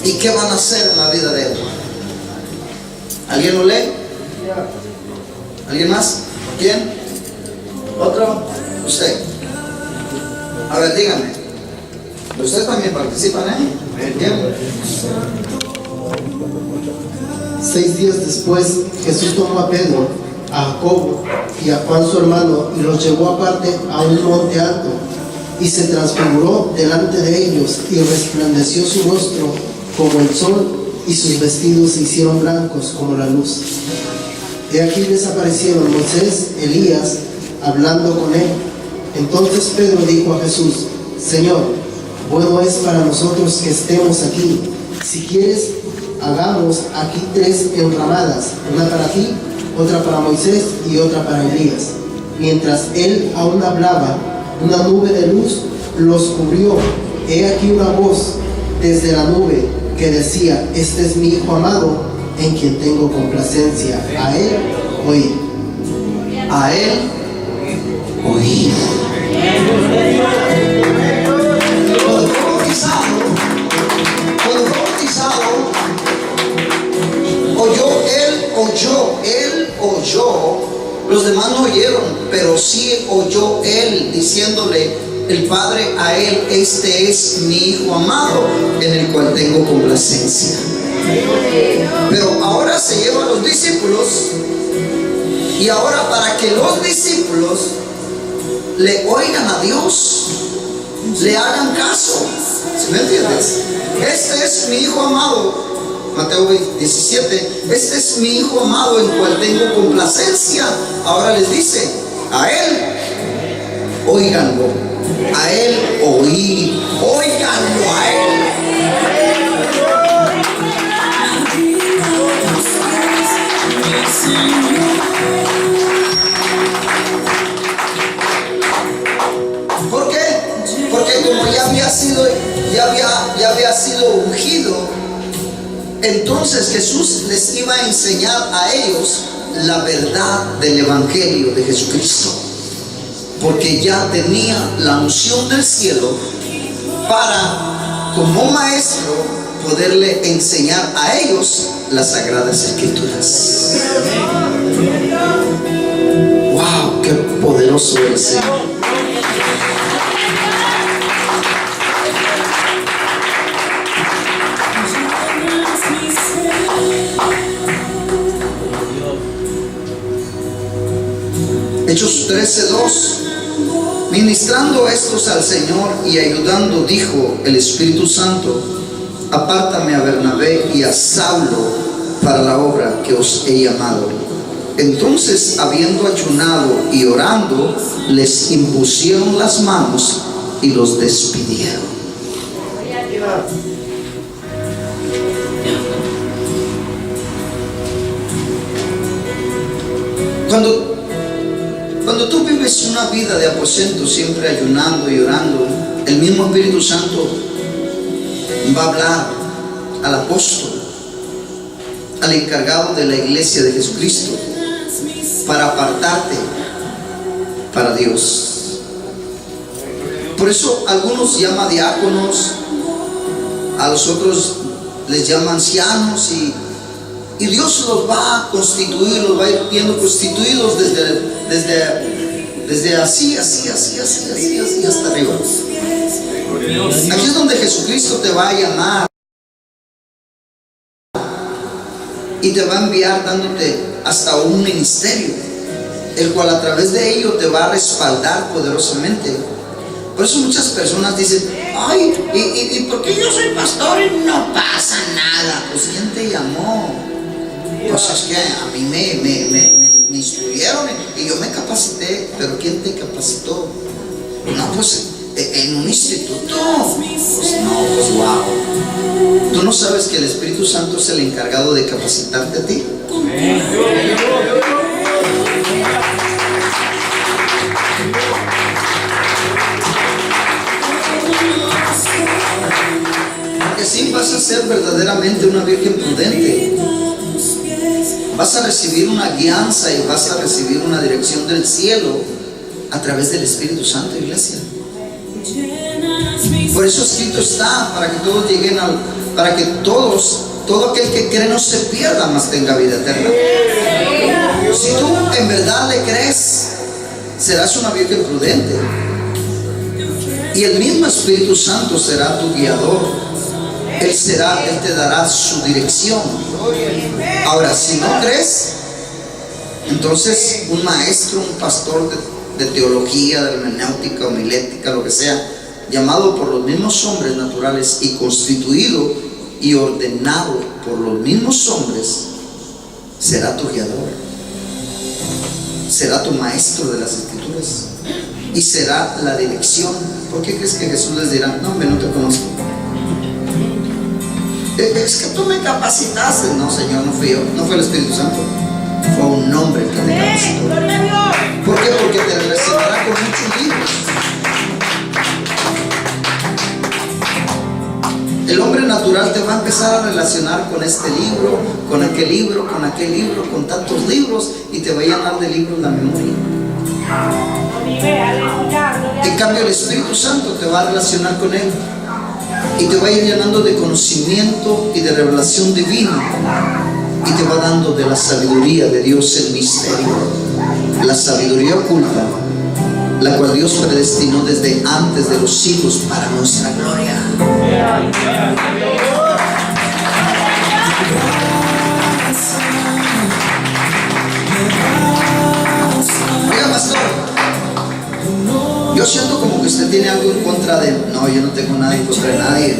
¿Y qué van a hacer en la vida de Él? ¿Alguien lo lee? ¿Alguien más? ¿Quién? ¿Otro? Usted. A ver, dígame. Ustedes también participan, ¿eh? ¿Quién? 6 días después, Jesús tomó a Pedro, a Jacobo y a Juan su hermano y los llevó aparte a un monte alto, y se transfiguró delante de ellos, y resplandeció su rostro como el sol, y sus vestidos se hicieron blancos como la luz. He aquí les aparecieron Moisés, Elías, hablando con él. Entonces Pedro dijo a Jesús: Señor, bueno es para nosotros que estemos aquí. Si quieres, hagamos aquí 3 enramadas, una para ti, otra para Moisés y otra para Elías. Mientras él aún hablaba, una nube de luz los cubrió. He aquí una voz desde la nube que decía: Este es mi Hijo amado, en quien tengo complacencia. A él oíd. A Él oíd. Cuando fue bautizado, él oyó, los demás no oyeron, pero sí oyó él diciéndole el Padre a él: Este es mi Hijo amado, en el cual tengo complacencia. Pero ahora se lleva a los discípulos, y ahora para que los discípulos le oigan a Dios, le hagan caso. ¿Sí me entiendes? Este es mi Hijo amado, Mateo 17, este es mi Hijo amado en cual tengo complacencia. Ahora les dice: a Él óiganlo, a Él oí, óiganlo a Él. ¿Por qué? Porque como ya había sido ungido, Entonces Jesús les iba a enseñar a ellos la verdad del Evangelio de Jesucristo, porque ya tenía la unción del cielo para, como maestro, poderle enseñar a ellos las Sagradas Escrituras. ¡Wow! ¡Qué poderoso es el Señor! Hechos 13:2. Ministrando estos al Señor y ayudando, dijo el Espíritu Santo: apártame a Bernabé y a Saulo para la obra que os he llamado. Entonces, habiendo ayunado y orando, les impusieron las manos y los despidieron. Cuando tú vives una vida de aposento, siempre ayunando y orando, el mismo Espíritu Santo va a hablar al apóstol, al encargado de la iglesia de Jesucristo, para apartarte para Dios. Por eso algunos llaman diáconos, a los otros les llaman ancianos, y Dios los va a constituir, los va a ir viendo constituidos desde así hasta arriba. Aquí es donde Jesucristo te va a llamar y te va a enviar dándote hasta un ministerio, el cual a través de ello te va a respaldar poderosamente. Por eso muchas personas dicen: ay, ¿y por qué yo soy pastor y no pasa nada? Pues ¿quién te llamó? Pues es que a mí me instruyeron y yo me capacité. ¿Pero quién te capacitó? No, pues en un instituto. Pues no, pues wow. ¿Tú no sabes que el Espíritu Santo es el encargado de capacitarte a ti? Porque así vas a ser verdaderamente una virgen prudente. Vas a recibir una guianza y vas a recibir una dirección del cielo a través del Espíritu Santo, iglesia. Por eso escrito está, para que todos lleguen para que todo aquel que cree no se pierda, mas tenga vida eterna. Si tú en verdad le crees, serás una virgen prudente. Y el mismo Espíritu Santo será tu guiador. Él te dará su dirección. Ahora, si no crees, entonces un maestro, un pastor de teología, de hermenéutica, homilética, lo que sea, llamado por los mismos hombres naturales y constituido y ordenado por los mismos hombres, será tu guiador, será tu maestro de las Escrituras y será la dirección. ¿Por qué crees que Jesús les dirá: no, hombre, no te conozco? Es que tú me capacitaste. No, Señor, no fui yo, no fue el Espíritu Santo, fue un hombre que te capacitó. ¿Por qué? Porque te relacionará con muchos libros. El hombre natural te va a empezar a relacionar con este libro, con aquel libro, con aquel libro, con tantos libros, y te va a llenar de libros la memoria. En cambio, el Espíritu Santo te va a relacionar con él y te va a ir llenando de conocimiento y de revelación divina, y te va dando de la sabiduría de Dios el misterio, la sabiduría oculta, la cual Dios predestinó desde antes de los siglos para nuestra gloria. Oiga, pastor, yo siento como que usted tiene algo en contra de él. No, yo no tengo nada en contra de nadie.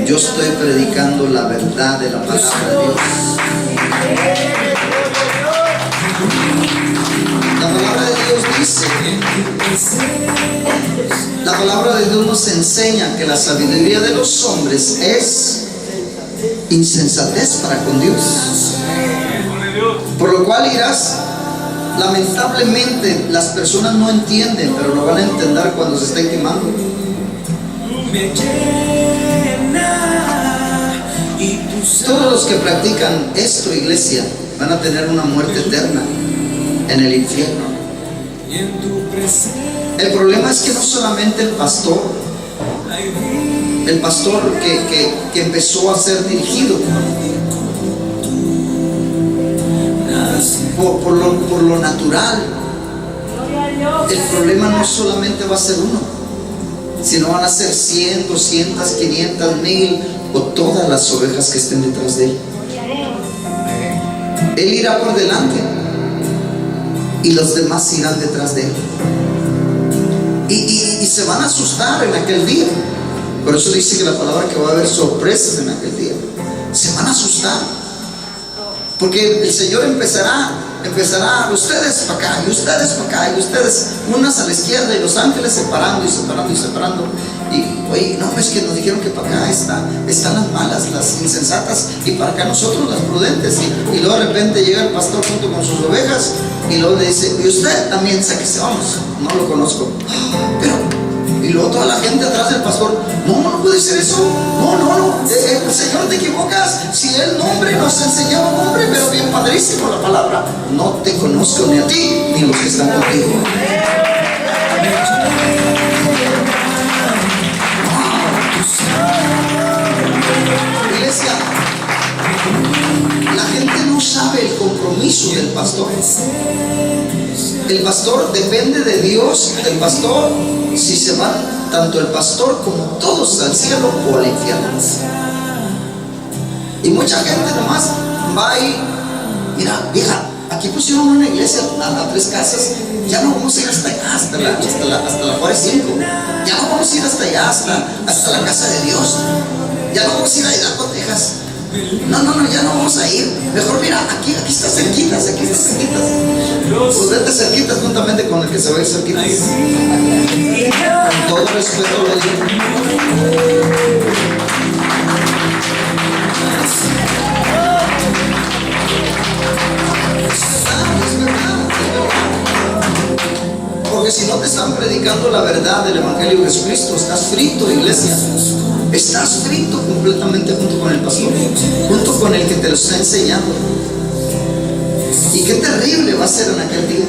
Yo estoy predicando la verdad de la palabra de Dios. La palabra de Dios dice, la palabra de Dios nos enseña que la sabiduría de los hombres es insensatez para con Dios. Por lo cual irás. Lamentablemente las personas no entienden, pero lo van a entender cuando se estén quemando. Todos los que practican esto, iglesia, van a tener una muerte eterna en el infierno. El problema es que no solamente el pastor que empezó a ser dirigido por lo natural, el problema no solamente va a ser uno, sino van a ser 100, 200, 500, 1000 o todas las ovejas que estén detrás de él. Él irá por delante y los demás irán detrás de él. Y se van a asustar en aquel día. Por eso dice que la palabra que va a haber sorpresas en aquel día. Se van a asustar. Porque el Señor empezará, ustedes para acá, y ustedes para acá, y ustedes unas a la izquierda, y los ángeles separando y separando y separando. Y oye, no, es que nos dijeron que para acá están las malas, las insensatas, y para acá nosotros las prudentes. Y luego de repente llega el pastor junto con sus ovejas, y luego le dice, y usted también, sáquese, vamos. No lo conozco. Y luego toda la gente atrás del pastor, no puede ser eso. No, Señor, te equivocas. Si el nombre nos enseñaba un nombre, pero bien padrísimo la palabra. No te conozco ni a ti, ni a los que están contigo. Iglesia, la gente no sabe el compromiso del pastor. El pastor depende de Dios. El pastor, si se van tanto el pastor como todos al cielo o al infierno. Y mucha gente nomás va y mira, vieja, aquí pusieron una iglesia a 3 casas. Ya no vamos a ir hasta allá, hasta la Juárez 5. Ya no vamos a ir hasta allá, hasta la casa de Dios. Ya no vamos a ir a Hidalgo, Texas. No, ya no vamos a ir. Mejor mira, aquí está cerquitas. Pues vete cerquitas juntamente con el que se va a ir cerquitas. Con todo respeto lo digo. Es verdad. Porque si no te están predicando la verdad del Evangelio de Jesucristo, estás frito, iglesia. Estás frito completamente junto con el pastor, junto con el que te lo está enseñando. Y qué terrible va a ser en aquel día.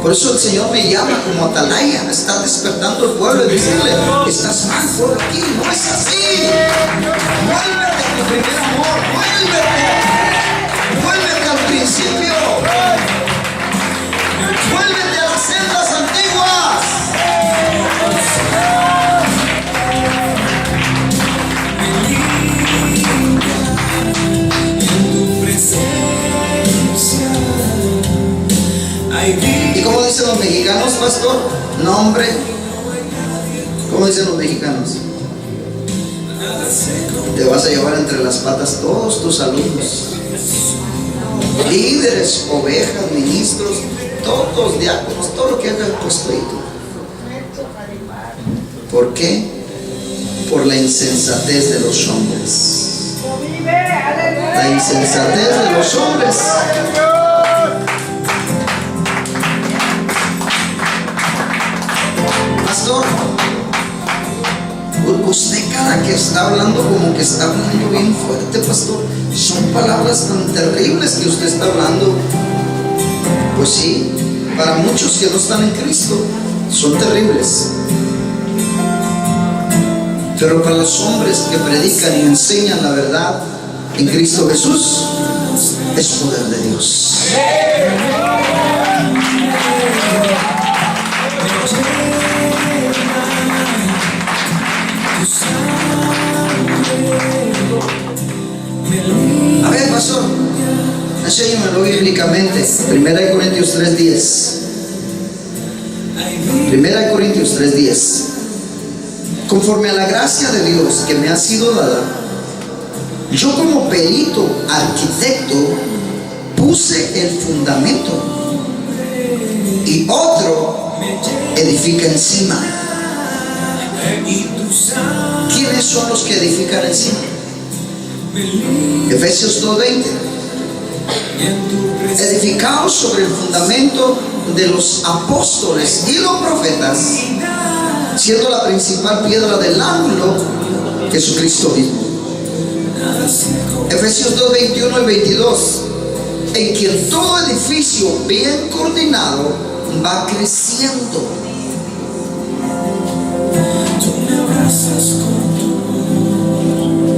Por eso el Señor me llama como atalaya, me está despertando el pueblo y decirle, estás mal por aquí, no es así. Vuélvete a tu primer amor, vuélvete al principio, vuélvete a las sendas antiguas. ¿Y cómo dicen los mexicanos, pastor? No, hombre. ¿Cómo dicen los mexicanos? Te vas a llevar entre las patas todos tus alumnos, líderes, ovejas, ministros, todos diáconos, todo lo que hayas puesto ahí. ¿Por qué? Por la insensatez de los hombres. La insensatez de los hombres. Pastor, usted cada que está hablando como que está hablando bien fuerte, pastor. Son palabras tan terribles que usted está hablando. Pues sí, para muchos que no están en Cristo son terribles. Pero para los hombres que predican y enseñan la verdad en Cristo Jesús, es poder de Dios. A ver, pastor, enséñamelo bíblicamente. 1 Corintios 3:10. 1 Corintios 3:10. Conforme a la gracia de Dios que me ha sido dada, yo como perito arquitecto puse el fundamento y otro edifica encima. ¿Quiénes son los que edifican encima? Efesios 2:20. Edificados sobre el fundamento de los apóstoles y los profetas, siendo la principal piedra del ángulo Jesucristo mismo. Efesios 2, 21 al 22. En quien todo edificio bien coordinado va creciendo. Tú me abrazas con tu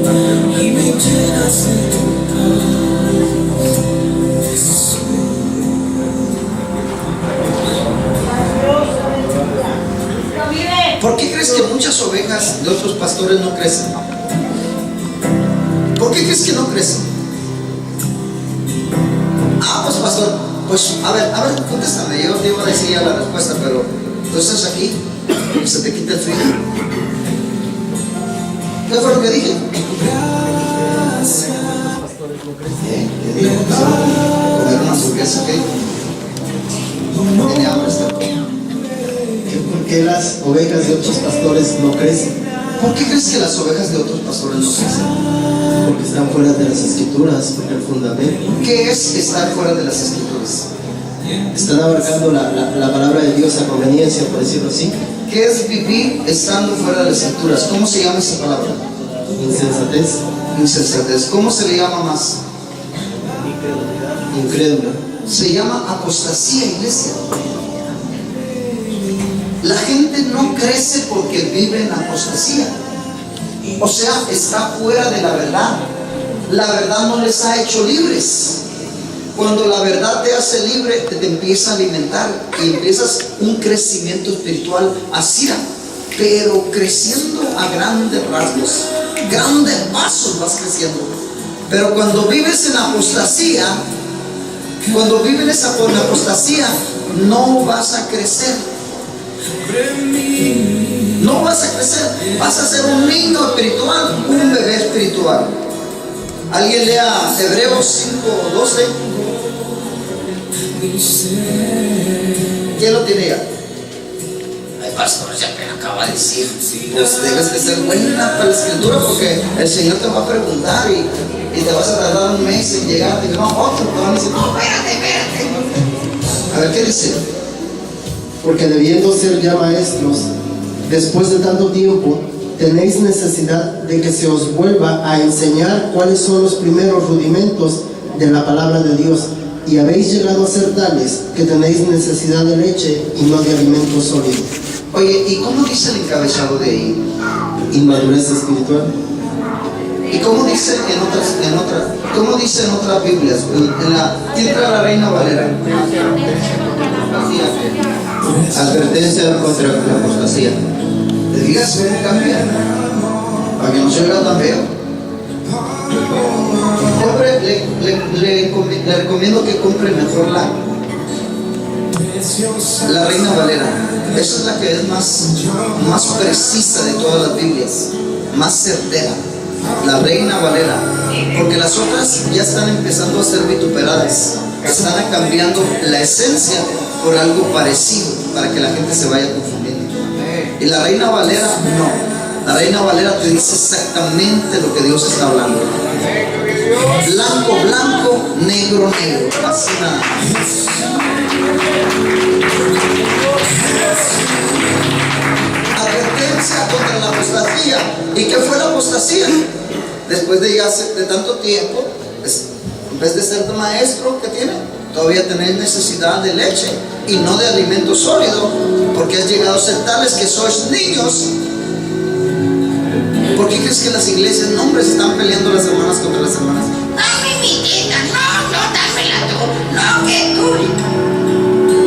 amor y me llenas de tu paz. ¿Por qué crees que muchas ovejas de otros pastores no crecen? ¿Por qué crees que no crecen? Pues pastor, pues a ver, contéstame. Yo te iba a decir ya la respuesta, pero tú estás aquí y se te quita el frío. ¿Qué fue lo que dije? Comer una hamburguesa, ¿qué? Tiene hambre esta cosa. ¿Por qué las ovejas de otros pastores no crecen? ¿Por qué crees que las ovejas de otros pastores no crecen? Porque están fuera de las escrituras, porque el fundamento. ¿Qué es estar fuera de las escrituras? Están abarcando la palabra de Dios a conveniencia, por decirlo así. ¿Qué es vivir estando fuera de las escrituras? ¿Cómo se llama esa palabra? Insensatez. Insensatez. ¿Cómo se le llama más? Incrédula. Se llama apostasía, iglesia. La gente no crece porque vive en apostasía. O sea, está fuera de la verdad. La verdad no les ha hecho libres. Cuando la verdad te hace libre, te empieza a alimentar y empiezas un crecimiento espiritual así, pero creciendo a grandes rasgos, grandes pasos vas creciendo. Pero cuando vives en apostasía, cuando vives en apostasía, no vas a crecer. No vas a crecer, vas a ser un niño espiritual, un bebé espiritual. Alguien lea Hebreos 5:12. ¿Quién lo tiene ya? Ay, pastor, ya me acaba de decir. Pues debes de ser buena para la escritura, porque el Señor te va a preguntar y te vas a tardar un mes en llegar. Y no, otro, te van a decir, no, espérate. A ver, ¿qué dice? Porque debiendo ser ya maestros, después de tanto tiempo, tenéis necesidad de que se os vuelva a enseñar cuáles son los primeros rudimentos de la palabra de Dios, y habéis llegado a ser tales que tenéis necesidad de leche y no de alimento sólido. Oye, ¿y cómo dice el encabezado de ahí? Inmadurez espiritual. ¿Y cómo dice cómo dice en otras Biblias? ¿Quién trae la Reina Valera? Advertencia contra la apostasía. ¿Te digas cómo cambia? Para que no se vea tan feo. Le recomiendo que compre mejor la Reina Valera. Esa es la que es más precisa de todas las Biblias, más certera. La Reina Valera, porque las otras ya están empezando a ser vituperadas, están cambiando la esencia por algo parecido para que la gente se vaya confundiendo. Y la Reina Valera no, la Reina Valera te dice exactamente lo que Dios está hablando. Blanco, blanco, negro, negro, así nada más. Advertencia contra la apostasía. ¿Y qué fue la apostasía? Después de tanto tiempo, en vez de ser maestro, ¿qué tiene? Todavía tenéis necesidad de leche y no de alimento sólido, porque has llegado a ser tales que sois niños. ¿Por qué crees que las iglesias, nombres, están peleando las hermanas contra las hermanas? Dame mi tita, no, dámela tú, no, que tú.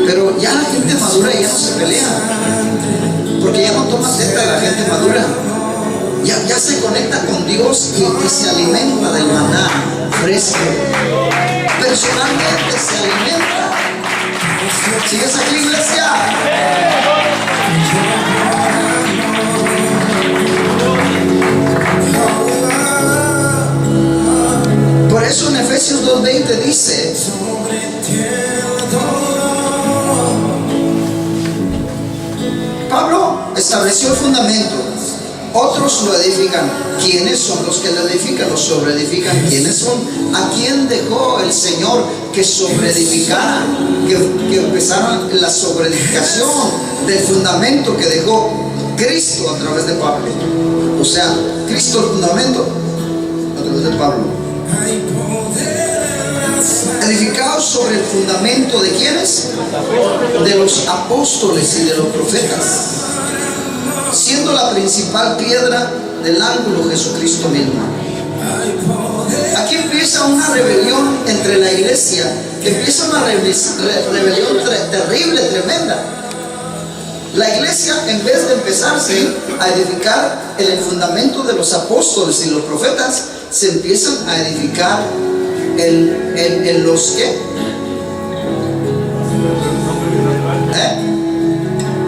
Pero ya la gente madura ya no se pelea, porque ya no toma teta la gente madura. Ya se conecta con Dios y se alimenta del maná fresco. Personalmente se alimenta. ¿Sigues aquí, iglesia? Por eso en Efesios 2:20 dice: Pablo estableció el fundamento, otros lo edifican. ¿Quiénes son los que lo edifican? Los sobreedifican. ¿Quiénes son? ¿A quién dejó el Señor que sobreedificara? Que empezara la sobreedificación del fundamento que dejó Cristo a través de Pablo. O sea, Cristo el fundamento. a través de Pablo. Edificados sobre el fundamento de ¿quiénes? De los apóstoles y de los profetas, siendo la principal piedra del ángulo Jesucristo mismo. Aquí empieza una rebelión entre la iglesia, empieza una rebelión terrible, tremenda. La iglesia, en vez de empezarse a edificar en el fundamento de los apóstoles y los profetas, se empiezan a edificar en los que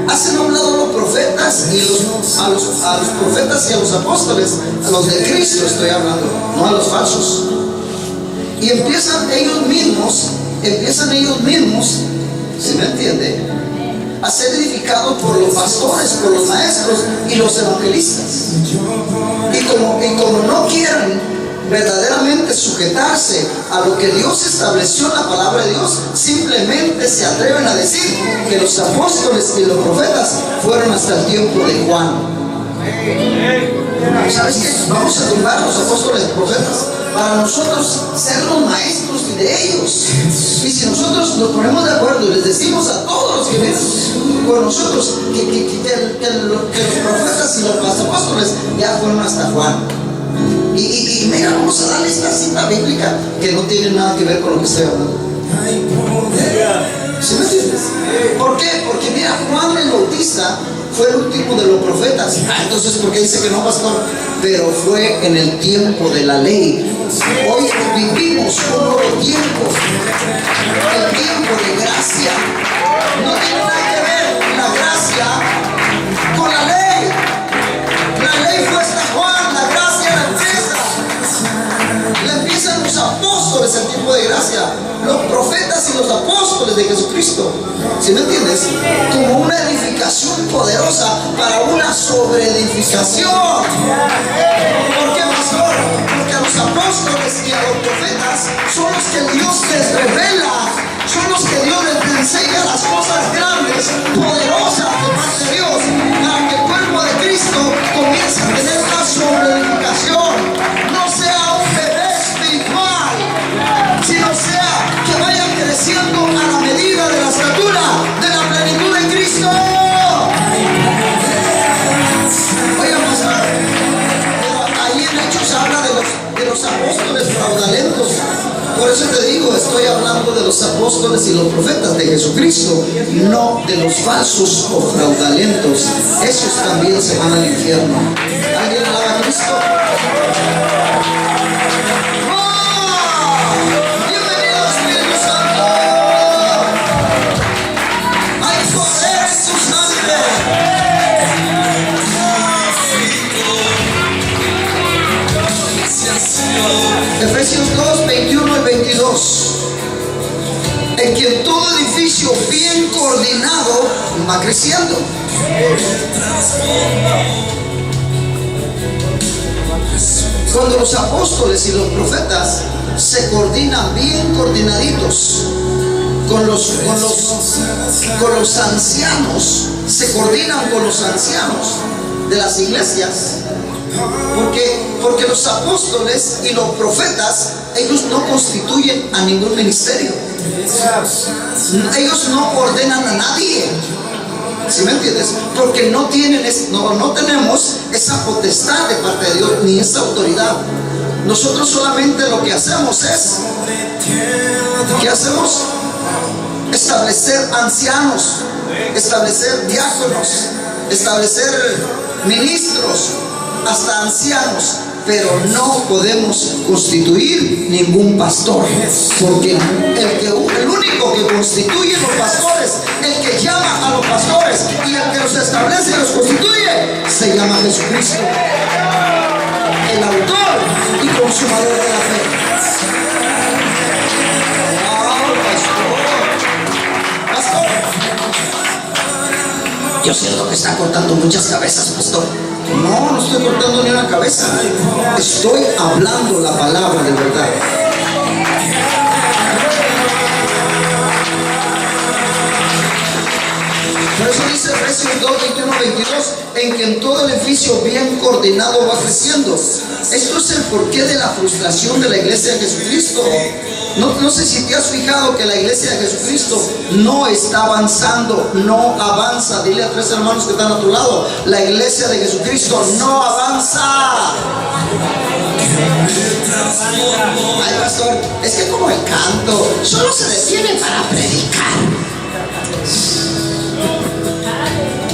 hacen a un lado los profetas y a los profetas y a los apóstoles, a los de Cristo estoy hablando, no a los falsos. Y empiezan ellos mismos, ¿sí me entiende?, a ser edificados por los pastores, por los maestros y los evangelistas. Y como no quieren verdaderamente sujetarse a lo que Dios estableció en la palabra de Dios, simplemente se atreven a decir que los apóstoles y los profetas fueron hasta el tiempo de Juan. ¿Sabes qué? Vamos a tumbar a los apóstoles y profetas para nosotros ser los maestros de ellos. Y si nosotros nos ponemos de acuerdo y les decimos a todos los que vienen con nosotros que los profetas y los apóstoles ya fueron hasta Juan. Y mira, vamos a darle esta cita bíblica que no tiene nada que ver con lo que estoy hablando. ¿Sí me entiendes? ¿Por qué? Porque mira, Juan el Bautista fue el último de los profetas. Entonces, ¿por qué dice que no, pastor? Pero fue en el tiempo de la ley. Hoy vivimos un nuevo tiempo, el tiempo de gracia. No tiene nada que ver la gracia con la ley. La ley fue hasta Juan, la gracia la empiezan los apóstoles, el tiempo de gracia, los profetas y los apóstoles de Jesucristo. ¿Sí me entiendes? Como una edificación poderosa para una sobreedificación. ¿Por qué, pastor? Porque a los apóstoles y a los profetas son los que Dios les revela, son los que Dios les enseña las cosas grandes, poderosas de parte de Dios, para que el cuerpo de Cristo comience a tener una sobreedificación. No sea un bebé espiritual, sino sea que vayan creciendo a la medida de la estatura de la plenitud de Cristo. Oigan, pastor, ahí en Hechos habla de los apóstoles fraudulentos. Por eso te digo, estoy hablando de los apóstoles y los profetas de Jesucristo, no de los falsos o fraudulentos. Esos también se van al infierno. ¿Alguien alaba a Cristo? Efesios 2, 21 y 22. En quien todo edificio bien coordinado va creciendo. Cuando los apóstoles y los profetas se coordinan bien coordinaditos con los ancianos, se coordinan con los ancianos de las iglesias. Porque los apóstoles y los profetas, ellos no constituyen a ningún ministerio. Ellos no ordenan a nadie. ¿Sí me entiendes? Porque no tenemos esa potestad de parte de Dios, ni esa autoridad. Nosotros solamente lo que hacemos es, ¿qué hacemos? Establecer ancianos, establecer diáconos, establecer ministros, hasta ancianos, pero no podemos constituir ningún pastor, porque el único que constituye los pastores, el que llama a los pastores y el que los establece y los constituye, se llama Jesucristo, el autor y consumador de la fe. Pastor, yo siento que está cortando muchas cabezas, pastor. No estoy cortando ni una cabeza. Estoy hablando la palabra de verdad. Por eso dice Efesios 2, 21, 22, en que en todo el edificio bien coordinado va creciendo Esto es el porqué de la frustración de la iglesia de Jesucristo. No sé si te has fijado que la iglesia de Jesucristo no está avanzando, no avanza. Dile a 3 hermanos que están a tu lado: la iglesia de Jesucristo no avanza. Ay, pastor, es que como el canto solo se detiene para predicar.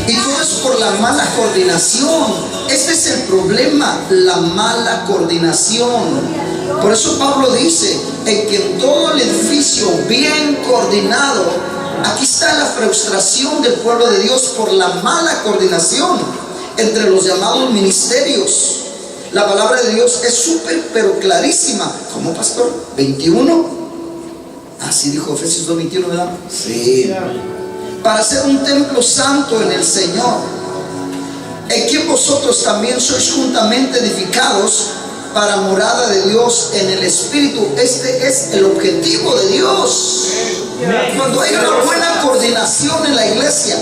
Y todo es por la mala coordinación. Este es el problema, la mala coordinación. Por eso Pablo dice: en que en todo el edificio bien coordinado. Aquí está la frustración del pueblo de Dios por la mala coordinación entre los llamados ministerios. La palabra de Dios es súper pero clarísima. ¿Cómo, pastor? 21. Así dijo Efesios 2:21, ¿verdad? Sí. Para ser un templo santo en el Señor, en quien vosotros también sois juntamente edificados para morada de Dios en el Espíritu. Este es el objetivo de Dios. Cuando hay una buena coordinación en la iglesia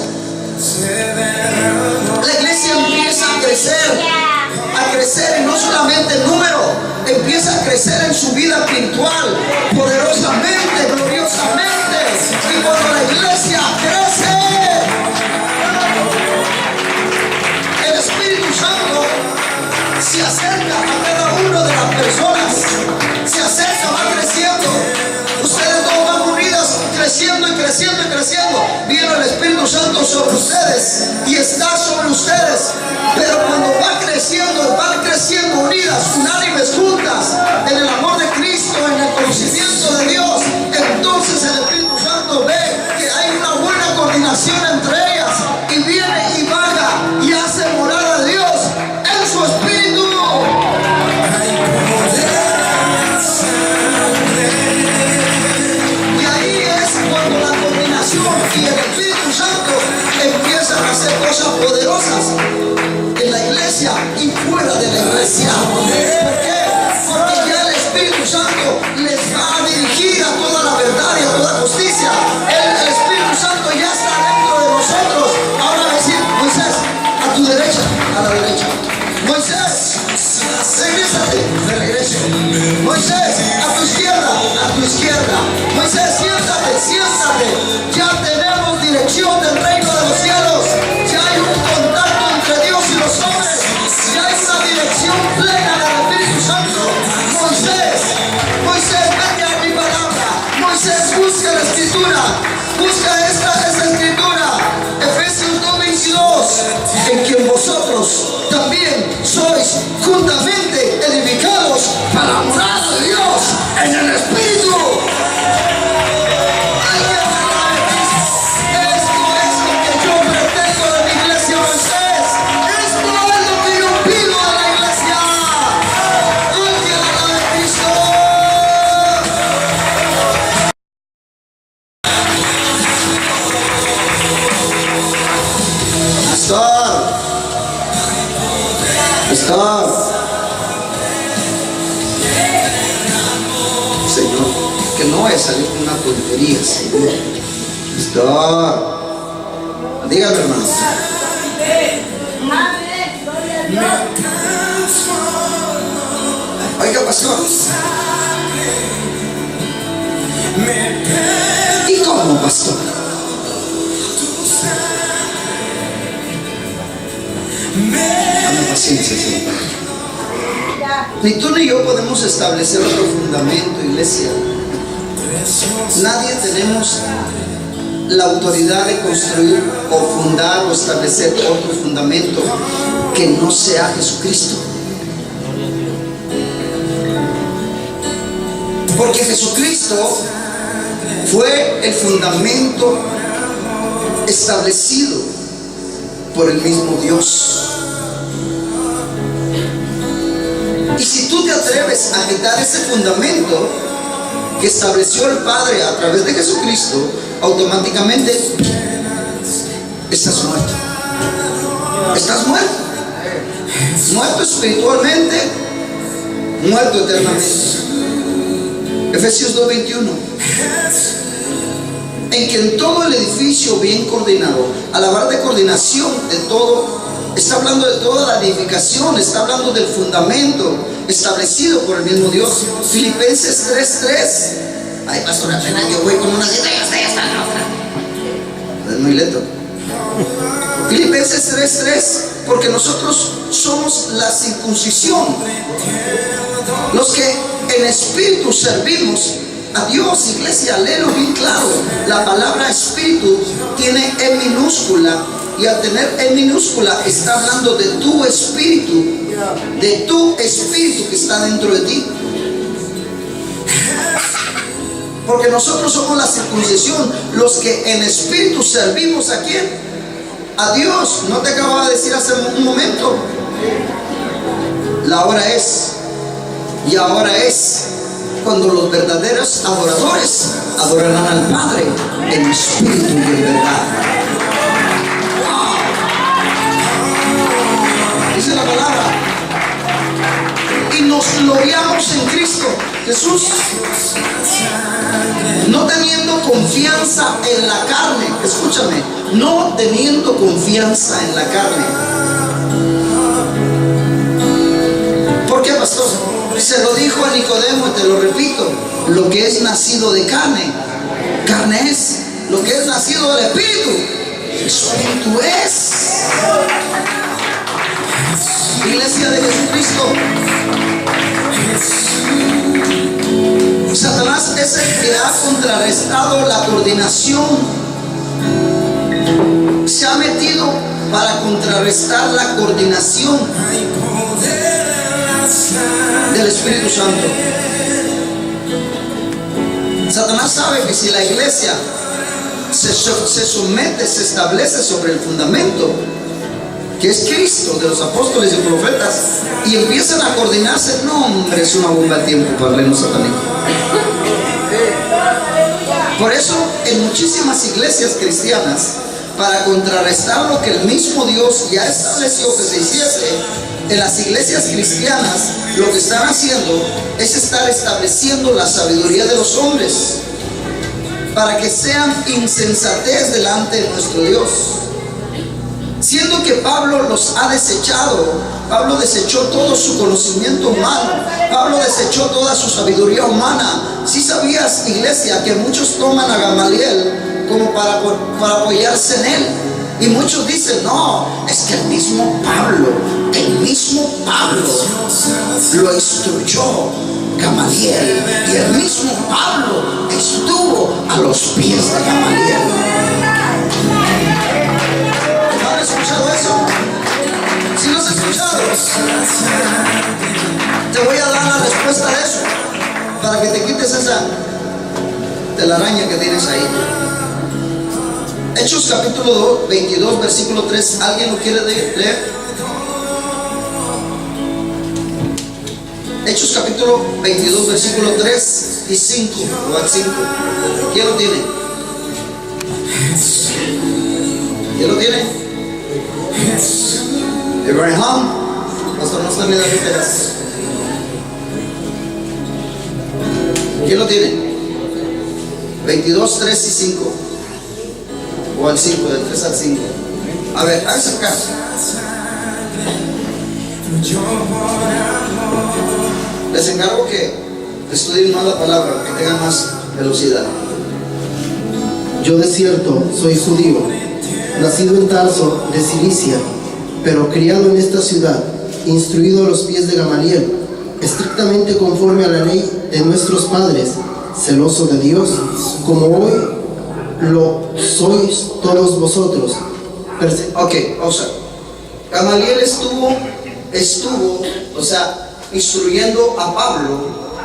empieza a crecer y no solamente en número, empieza a crecer en su vida espiritual, poderosamente, gloriosamente. Y cuando la iglesia crece, el Espíritu Santo se acerca a cada una de las personas, se acerca, va creciendo. Ustedes todos van unidas, creciendo y creciendo y creciendo. Viene el Espíritu Santo sobre ustedes y está sobre ustedes. Pero cuando van creciendo unidas, unánimes, juntas, en el amor de Cristo, en el conocimiento de Dios, entonces el Espíritu Santo ve que hay una buena coordinación entre ellas y viene y baja y hace morada a Dios en su Espíritu. Y ahí es cuando la coordinación y el Espíritu Santo empiezan a hacer cosas poderosas en la iglesia y fuera de la iglesia. ¿Por qué? Porque ya el Espíritu Santo les va a dirigir a toda la verdad y a toda justicia. El Espíritu Santo ya está dentro de nosotros. Ahora va a decir: Moisés, a tu derecha, a la derecha. Moisés, regrésate, de regreso. Moisés, a tu izquierda. Moisés, siéntate. Ya tenemos dirección del reino de los cielos. Ya hay un contacto entre Dios y los hombres. Ya hay una dirección plena del Espíritu Santo. Moisés, vete a mi palabra. Moisés, busca la escritura. Busca esta escritura. Efesios 2:22. En quien vosotros también sois juntamente edificados para la morada de Dios en el Espíritu. Señor, que no vaya a salir con una tontería, Señor. Dígame, hermano. Oiga, pastor. ¿Y cómo, pastor? Dame paciencia, Señor. Ni tú ni yo podemos establecer otro fundamento, iglesia. Nadie tenemos la autoridad de construir o fundar o establecer otro fundamento que no sea Jesucristo. Porque Jesucristo fue el fundamento establecido por el mismo Dios. Y si tú te atreves a quitar ese fundamento que estableció el Padre a través de Jesucristo, automáticamente estás muerto. Estás muerto. Muerto espiritualmente, muerto eternamente. Efesios 2:21. En que en todo el edificio bien coordinado, al hablar de coordinación de todo está hablando de toda la edificación, está hablando del fundamento establecido por el mismo Dios. Filipenses 3:3. Ay, pastor, apenas yo voy con una cita y usted ya está en la otra. Es muy lento. Filipenses 3:3. Porque nosotros somos la circuncisión, los que en espíritu servimos a Dios. Iglesia, léelo bien claro. La palabra espíritu tiene E minúscula, y al tener E minúscula está hablando de tu espíritu que está dentro de ti. Porque nosotros somos la circuncisión, los que en espíritu servimos ¿a quién? A Dios. No te acababa de decir hace un momento. La hora es, y ahora es cuando los verdaderos adoradores adorarán al Padre en espíritu y en verdad. Dice la palabra. Y nos gloriamos en Cristo Jesús, no teniendo confianza en la carne. Escúchame, no teniendo confianza en la carne. ¿Por qué, pastor? Se lo dijo a Nicodemo y te lo repito: lo que es nacido de carne, carne es. Lo que es nacido del espíritu, espíritu es. Iglesia de Jesucristo, Satanás es el que ha contrarrestado la coordinación. Se ha metido para contrarrestar la coordinación del Espíritu Santo. Satanás sabe que si la iglesia se somete, se establece sobre el fundamento que es Cristo, de los apóstoles y profetas, y empiezan a coordinarse, no, hombre, es una bomba de tiempo para el reino satánico. Por eso en muchísimas iglesias cristianas, para contrarrestar lo que el mismo Dios ya estableció que se hiciese, en las iglesias cristianas lo que están haciendo es estar estableciendo la sabiduría de los hombres para que sean insensatez delante de nuestro Dios. Siendo que Pablo los ha desechado. Pablo desechó todo su conocimiento humano. Pablo desechó toda su sabiduría humana. Si sabías, iglesia, que muchos toman a Gamaliel como para apoyarse en él. Y muchos dicen, no, es que el mismo Pablo lo instruyó Gamaliel. Y el mismo Pablo estuvo a los pies de Gamaliel. ¿Han escuchado eso? Si no has escuchado, te voy a dar la respuesta de eso, para que te quites esa telaraña que tienes ahí. Hechos capítulo 22, versículo 3. ¿Alguien lo quiere leer? Hechos capítulo 22, versículo 3 y 5. O al 5. ¿Quién lo tiene? ¿Quién lo tiene? Abraham. Pastor, no está en la literas. ¿Quién lo tiene? 22, 3 y 5. O al 5, del 3 al 5. A ver, háganse acá. Les encargo que estudien más la palabra, que tengan más velocidad. Yo de cierto soy judío, nacido en Tarso de Cilicia, pero criado en esta ciudad, instruido a los pies de Gamaliel, estrictamente conforme a la ley de nuestros padres, celoso de Dios, como hoy lo sois todos vosotros. Ok, o sea, Gamaliel estuvo, instruyendo a Pablo,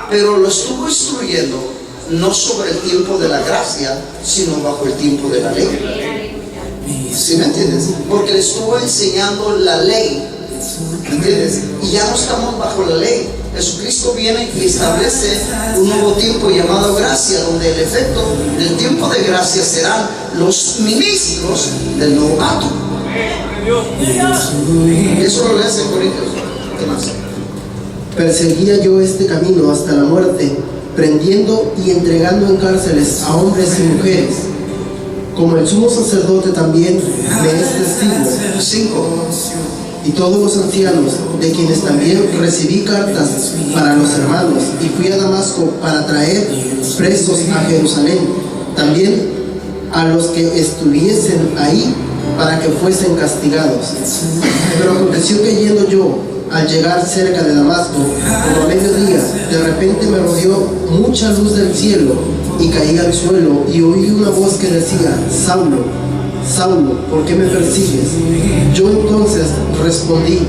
pero lo estuvo instruyendo no sobre el tiempo de la gracia, sino bajo el tiempo de la ley. ¿Sí me entiendes? Porque le estuvo enseñando la ley, ¿me entiendes? Y ya no estamos bajo la ley. Jesucristo viene y establece un nuevo tiempo llamado gracia, donde el efecto del tiempo de gracia serán los ministros del nuevo pacto. Eso lo lees en Corintios. ¿Qué más? Perseguía yo este camino hasta la muerte, prendiendo y entregando en cárceles a hombres y mujeres, como el sumo sacerdote también me es testigo. 5. y todos los ancianos, de quienes también recibí cartas para los hermanos, y fui a Damasco para traer presos a Jerusalén, también a los que estuviesen ahí, para que fuesen castigados. Pero aconteció que yendo yo, al llegar cerca de Damasco, como a mediodía, de repente me rodeó mucha luz del cielo, y caí al suelo, y oí una voz que decía: Saulo, Saulo, ¿por qué me persigues? Yo entonces respondí: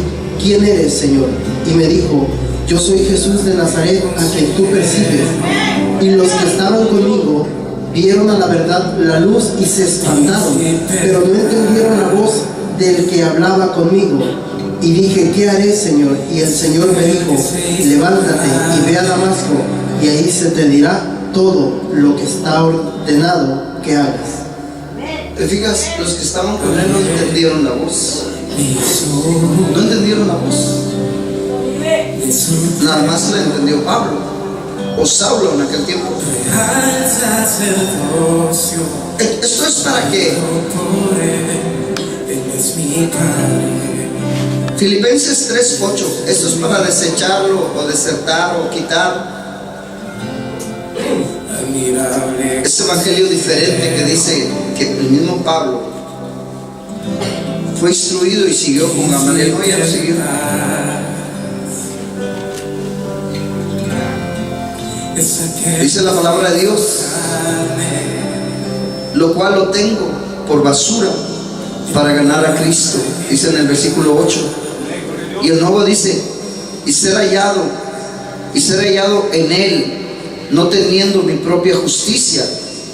¿quién eres, Señor? Y me dijo: yo soy Jesús de Nazaret, a quien tú persigues. Y los que estaban conmigo vieron a la verdad la luz y se espantaron, pero no entendieron la voz del que hablaba conmigo. Y dije: ¿qué haré, Señor? Y el Señor me dijo: levántate y ve a Damasco, y ahí se te dirá todo lo que está ordenado que hagas. ¿Te fijas? Los que estaban con él no entendieron la voz. No entendieron la voz. Nada más la entendió Pablo o Saulo en aquel tiempo. Esto es para que Filipenses 3:8, esto es para desecharlo o desertar o quitar este evangelio diferente que dice que el mismo Pablo fue instruido y siguió con Gamaliel. No, ya no siguió. Dice la palabra de Dios: lo cual lo tengo por basura para ganar a Cristo, dice en el versículo 8. Y el nuevo dice: y ser hallado en él, no teniendo mi propia justicia,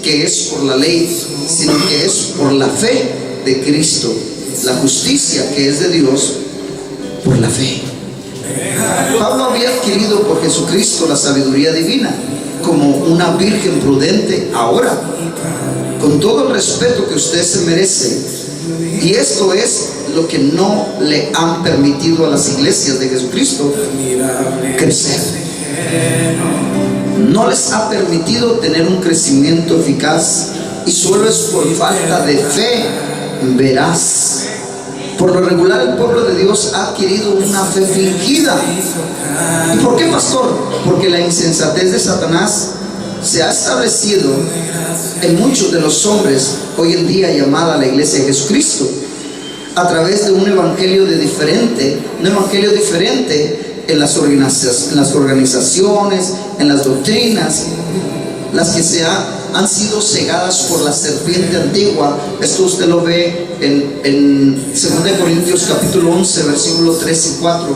que es por la ley, sino que es por la fe de Cristo, la justicia que es de Dios por la fe. Pablo había adquirido por Jesucristo la sabiduría divina como una virgen prudente ahora, con todo el respeto que usted se merece. Y esto es lo que no le han permitido a las iglesias de Jesucristo crecer. No les ha permitido tener un crecimiento eficaz, y solo es por falta de fe veraz. Por lo regular, el pueblo de Dios ha adquirido una fe fingida. ¿Y por qué, pastor? Porque la insensatez de Satanás se ha establecido en muchos de los hombres hoy en día llamada la iglesia de Jesucristo, a través de un evangelio diferente en las organizaciones, en las doctrinas, las que han sido cegadas por la serpiente antigua. Esto usted lo ve en 2 Corintios capítulo 11, versículos 3 y 4,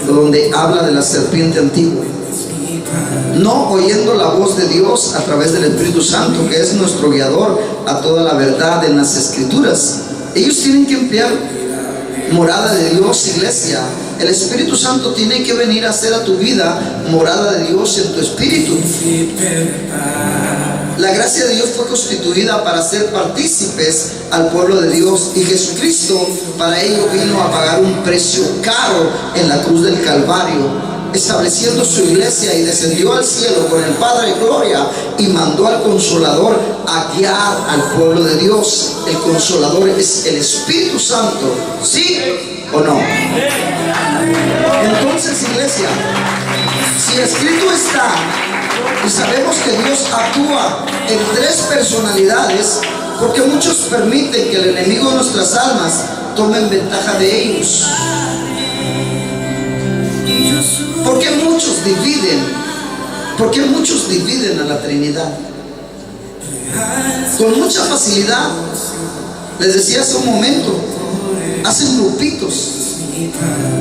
donde habla de la serpiente antigua. No oyendo la voz de Dios a través del Espíritu Santo, que es nuestro guiador a toda la verdad en las Escrituras. Ellos tienen que emplear morada de Dios, iglesia. El Espíritu Santo tiene que venir a hacer a tu vida morada de Dios en tu espíritu. La gracia de Dios fue constituida para ser partícipes al pueblo de Dios, y Jesucristo para ello vino a pagar un precio caro en la cruz del Calvario, estableciendo su iglesia, y descendió al cielo con el Padre de gloria y mandó al Consolador a guiar al pueblo de Dios. El Consolador es el Espíritu Santo, ¿sí o no? Entonces, iglesia, si escrito está y sabemos que Dios actúa en tres personalidades, porque muchos permiten que el enemigo de nuestras almas tomen ventaja de ellos. ¿Por qué muchos dividen a la Trinidad? Con mucha facilidad. Les decía hace un momento, hacen grupitos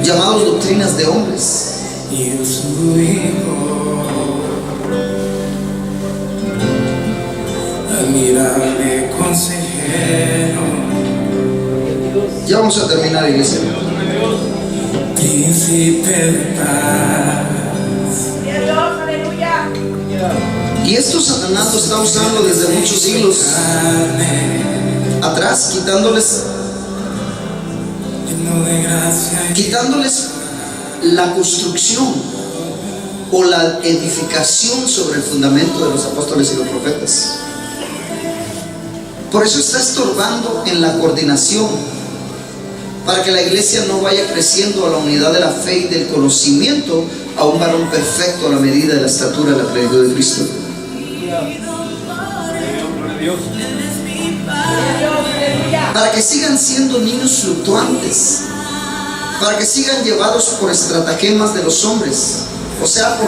llamados doctrinas de hombres. Admirable consejero, Ya vamos a terminar, iglesia. príncipe de paz. Y esto Satanás lo está usando desde muchos siglos atrás, quitándoles la construcción o la edificación sobre el fundamento de los apóstoles y los profetas. Por eso está estorbando en la coordinación para que la iglesia no vaya creciendo a la unidad de la fe y del conocimiento, a un varón perfecto a la medida de la estatura de la plenitud de Cristo. Para que sigan siendo niños fluctuantes, para que sigan llevados por estratagemas de los hombres, o sea,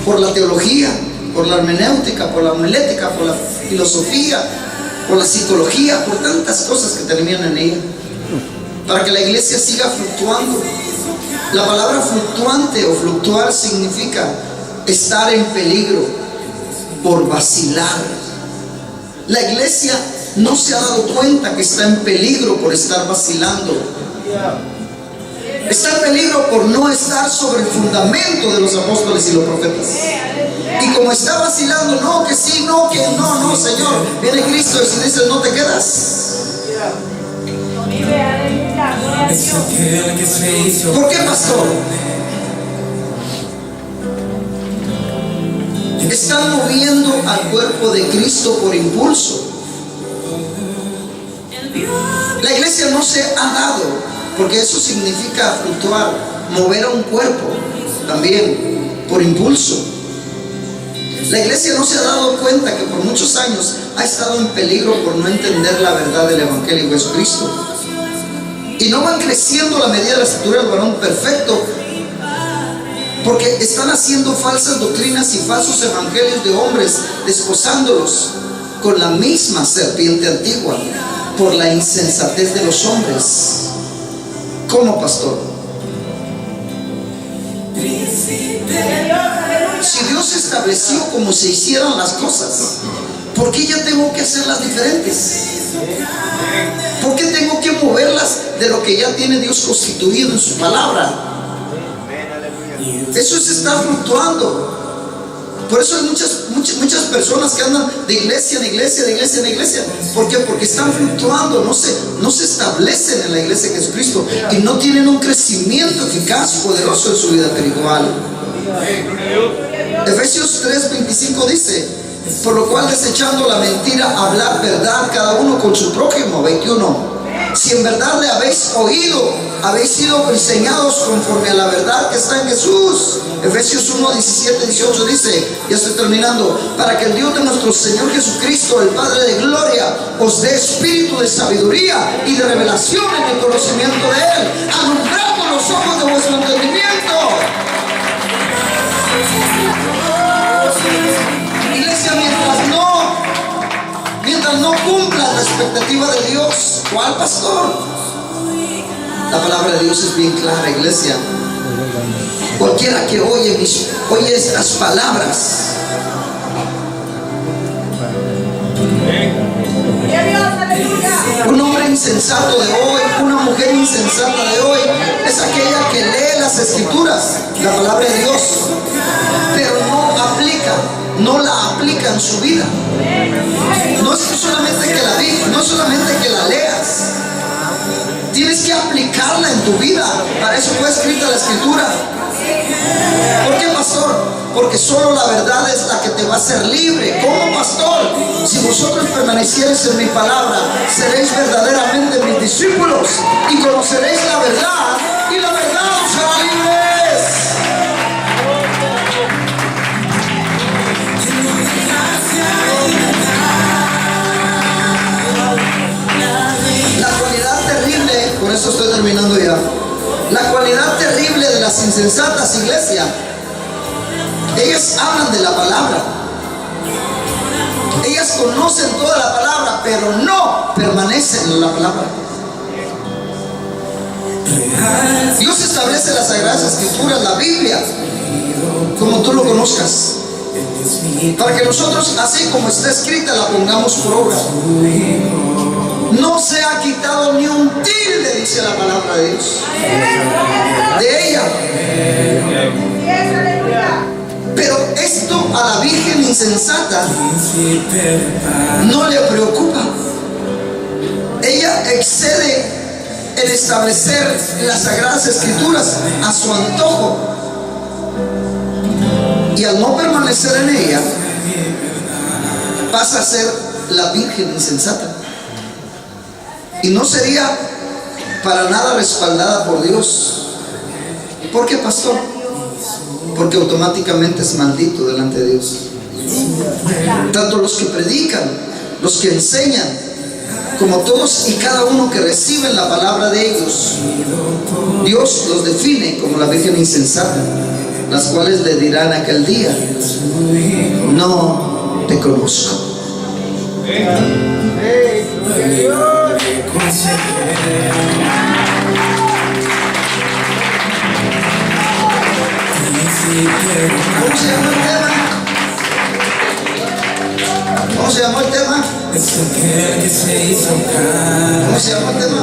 por la teología, por la hermenéutica, por la homilética, por la filosofía, por la psicología, por tantas cosas que terminan en ella, para que la iglesia siga fluctuando. La palabra fluctuante o fluctuar significa estar en peligro por vacilar. La iglesia no se ha dado cuenta que está en peligro por estar vacilando. Está en peligro por no estar sobre el fundamento de los apóstoles y los profetas. Y como está vacilando, no, que sí, no, que no, Señor, viene Cristo y se dice, no te quedas. ¿Por qué, pastor? Están moviendo al cuerpo de Cristo por impulso. La iglesia no se ha dado, porque eso significa fluctuar, mover a un cuerpo también por impulso. La iglesia no se ha dado cuenta que por muchos años ha estado en peligro por no entender la verdad del Evangelio de Jesucristo. Y no van creciendo a la medida de la estatura del varón perfecto, porque están haciendo falsas doctrinas y falsos evangelios de hombres, desposándolos con la misma serpiente antigua, por la insensatez de los hombres. ¿Cómo, pastor? Si Dios estableció cómo se hicieran las cosas, ¿por qué ya tengo que hacerlas diferentes? ¿Por qué tengo que moverlas de lo que ya tiene Dios constituido en su palabra? Eso es estar fluctuando. Por eso hay muchas personas que andan de iglesia en iglesia, de iglesia en iglesia. ¿Por qué? Porque están fluctuando, no se establecen en la iglesia de Jesucristo y no tienen un crecimiento eficaz, poderoso en su vida espiritual. Efesios 3:25 dice: por lo cual, desechando la mentira, hablar verdad cada uno con su prójimo. 21. Si en verdad le habéis oído, habéis sido enseñados conforme a la verdad que está en Jesús. Efesios 1:17-18 dice, ya estoy terminando, para que el Dios de nuestro Señor Jesucristo, el Padre de gloria, os dé espíritu de sabiduría y de revelación en el conocimiento de Él, alumbrando los ojos de vuestro entendimiento. Iglesia, mientras no cumpla la expectativa de Dios, ¿cuál, pastor? La palabra de Dios es bien clara, iglesia. Cualquiera que oye estas palabras, un hombre insensato de hoy, una mujer insensata de hoy, es aquella que lee las escrituras, la palabra de Dios, pero no la aplica en su vida. No es solamente que la digas, no es solamente que la leas, tienes que aplicarla en tu vida. Para eso fue escrita la escritura. ¿Por qué, pastor? Porque solo la verdad es la que te va a hacer libre. ¿Cómo, pastor? Si vosotros permaneciereis en mi palabra, seréis verdaderamente mis discípulos y conoceréis la verdad, y la verdad os hará libres. La cualidad terrible, con esto estoy terminando ya, la cualidad terrible de las insensatas, iglesia, ellas hablan de la palabra, ellas conocen toda la palabra, pero no permanecen en la palabra. Dios establece las sagradas escrituras, la Biblia, como tú lo conozcas, para que nosotros, así como está escrita, la pongamos por obra. No se ha quitado ni un tilde, dice la palabra de Dios, de ella. Pero esto a la virgen insensata no le preocupa. Ella excede el establecer las sagradas escrituras a su antojo, y al no permanecer en ella pasa a ser la virgen insensata. y no sería para nada respaldada por Dios. ¿Por qué, pastor? Porque automáticamente es maldito delante de Dios. Tanto los que predican, los que enseñan, como todos y cada uno que reciben la palabra de ellos, Dios los define como la virgen insensata, las cuales le dirán aquel día: no te conozco. ¿Cómo se llama el tema? ¿Cómo se llama el tema? ¿Cómo se llama el tema?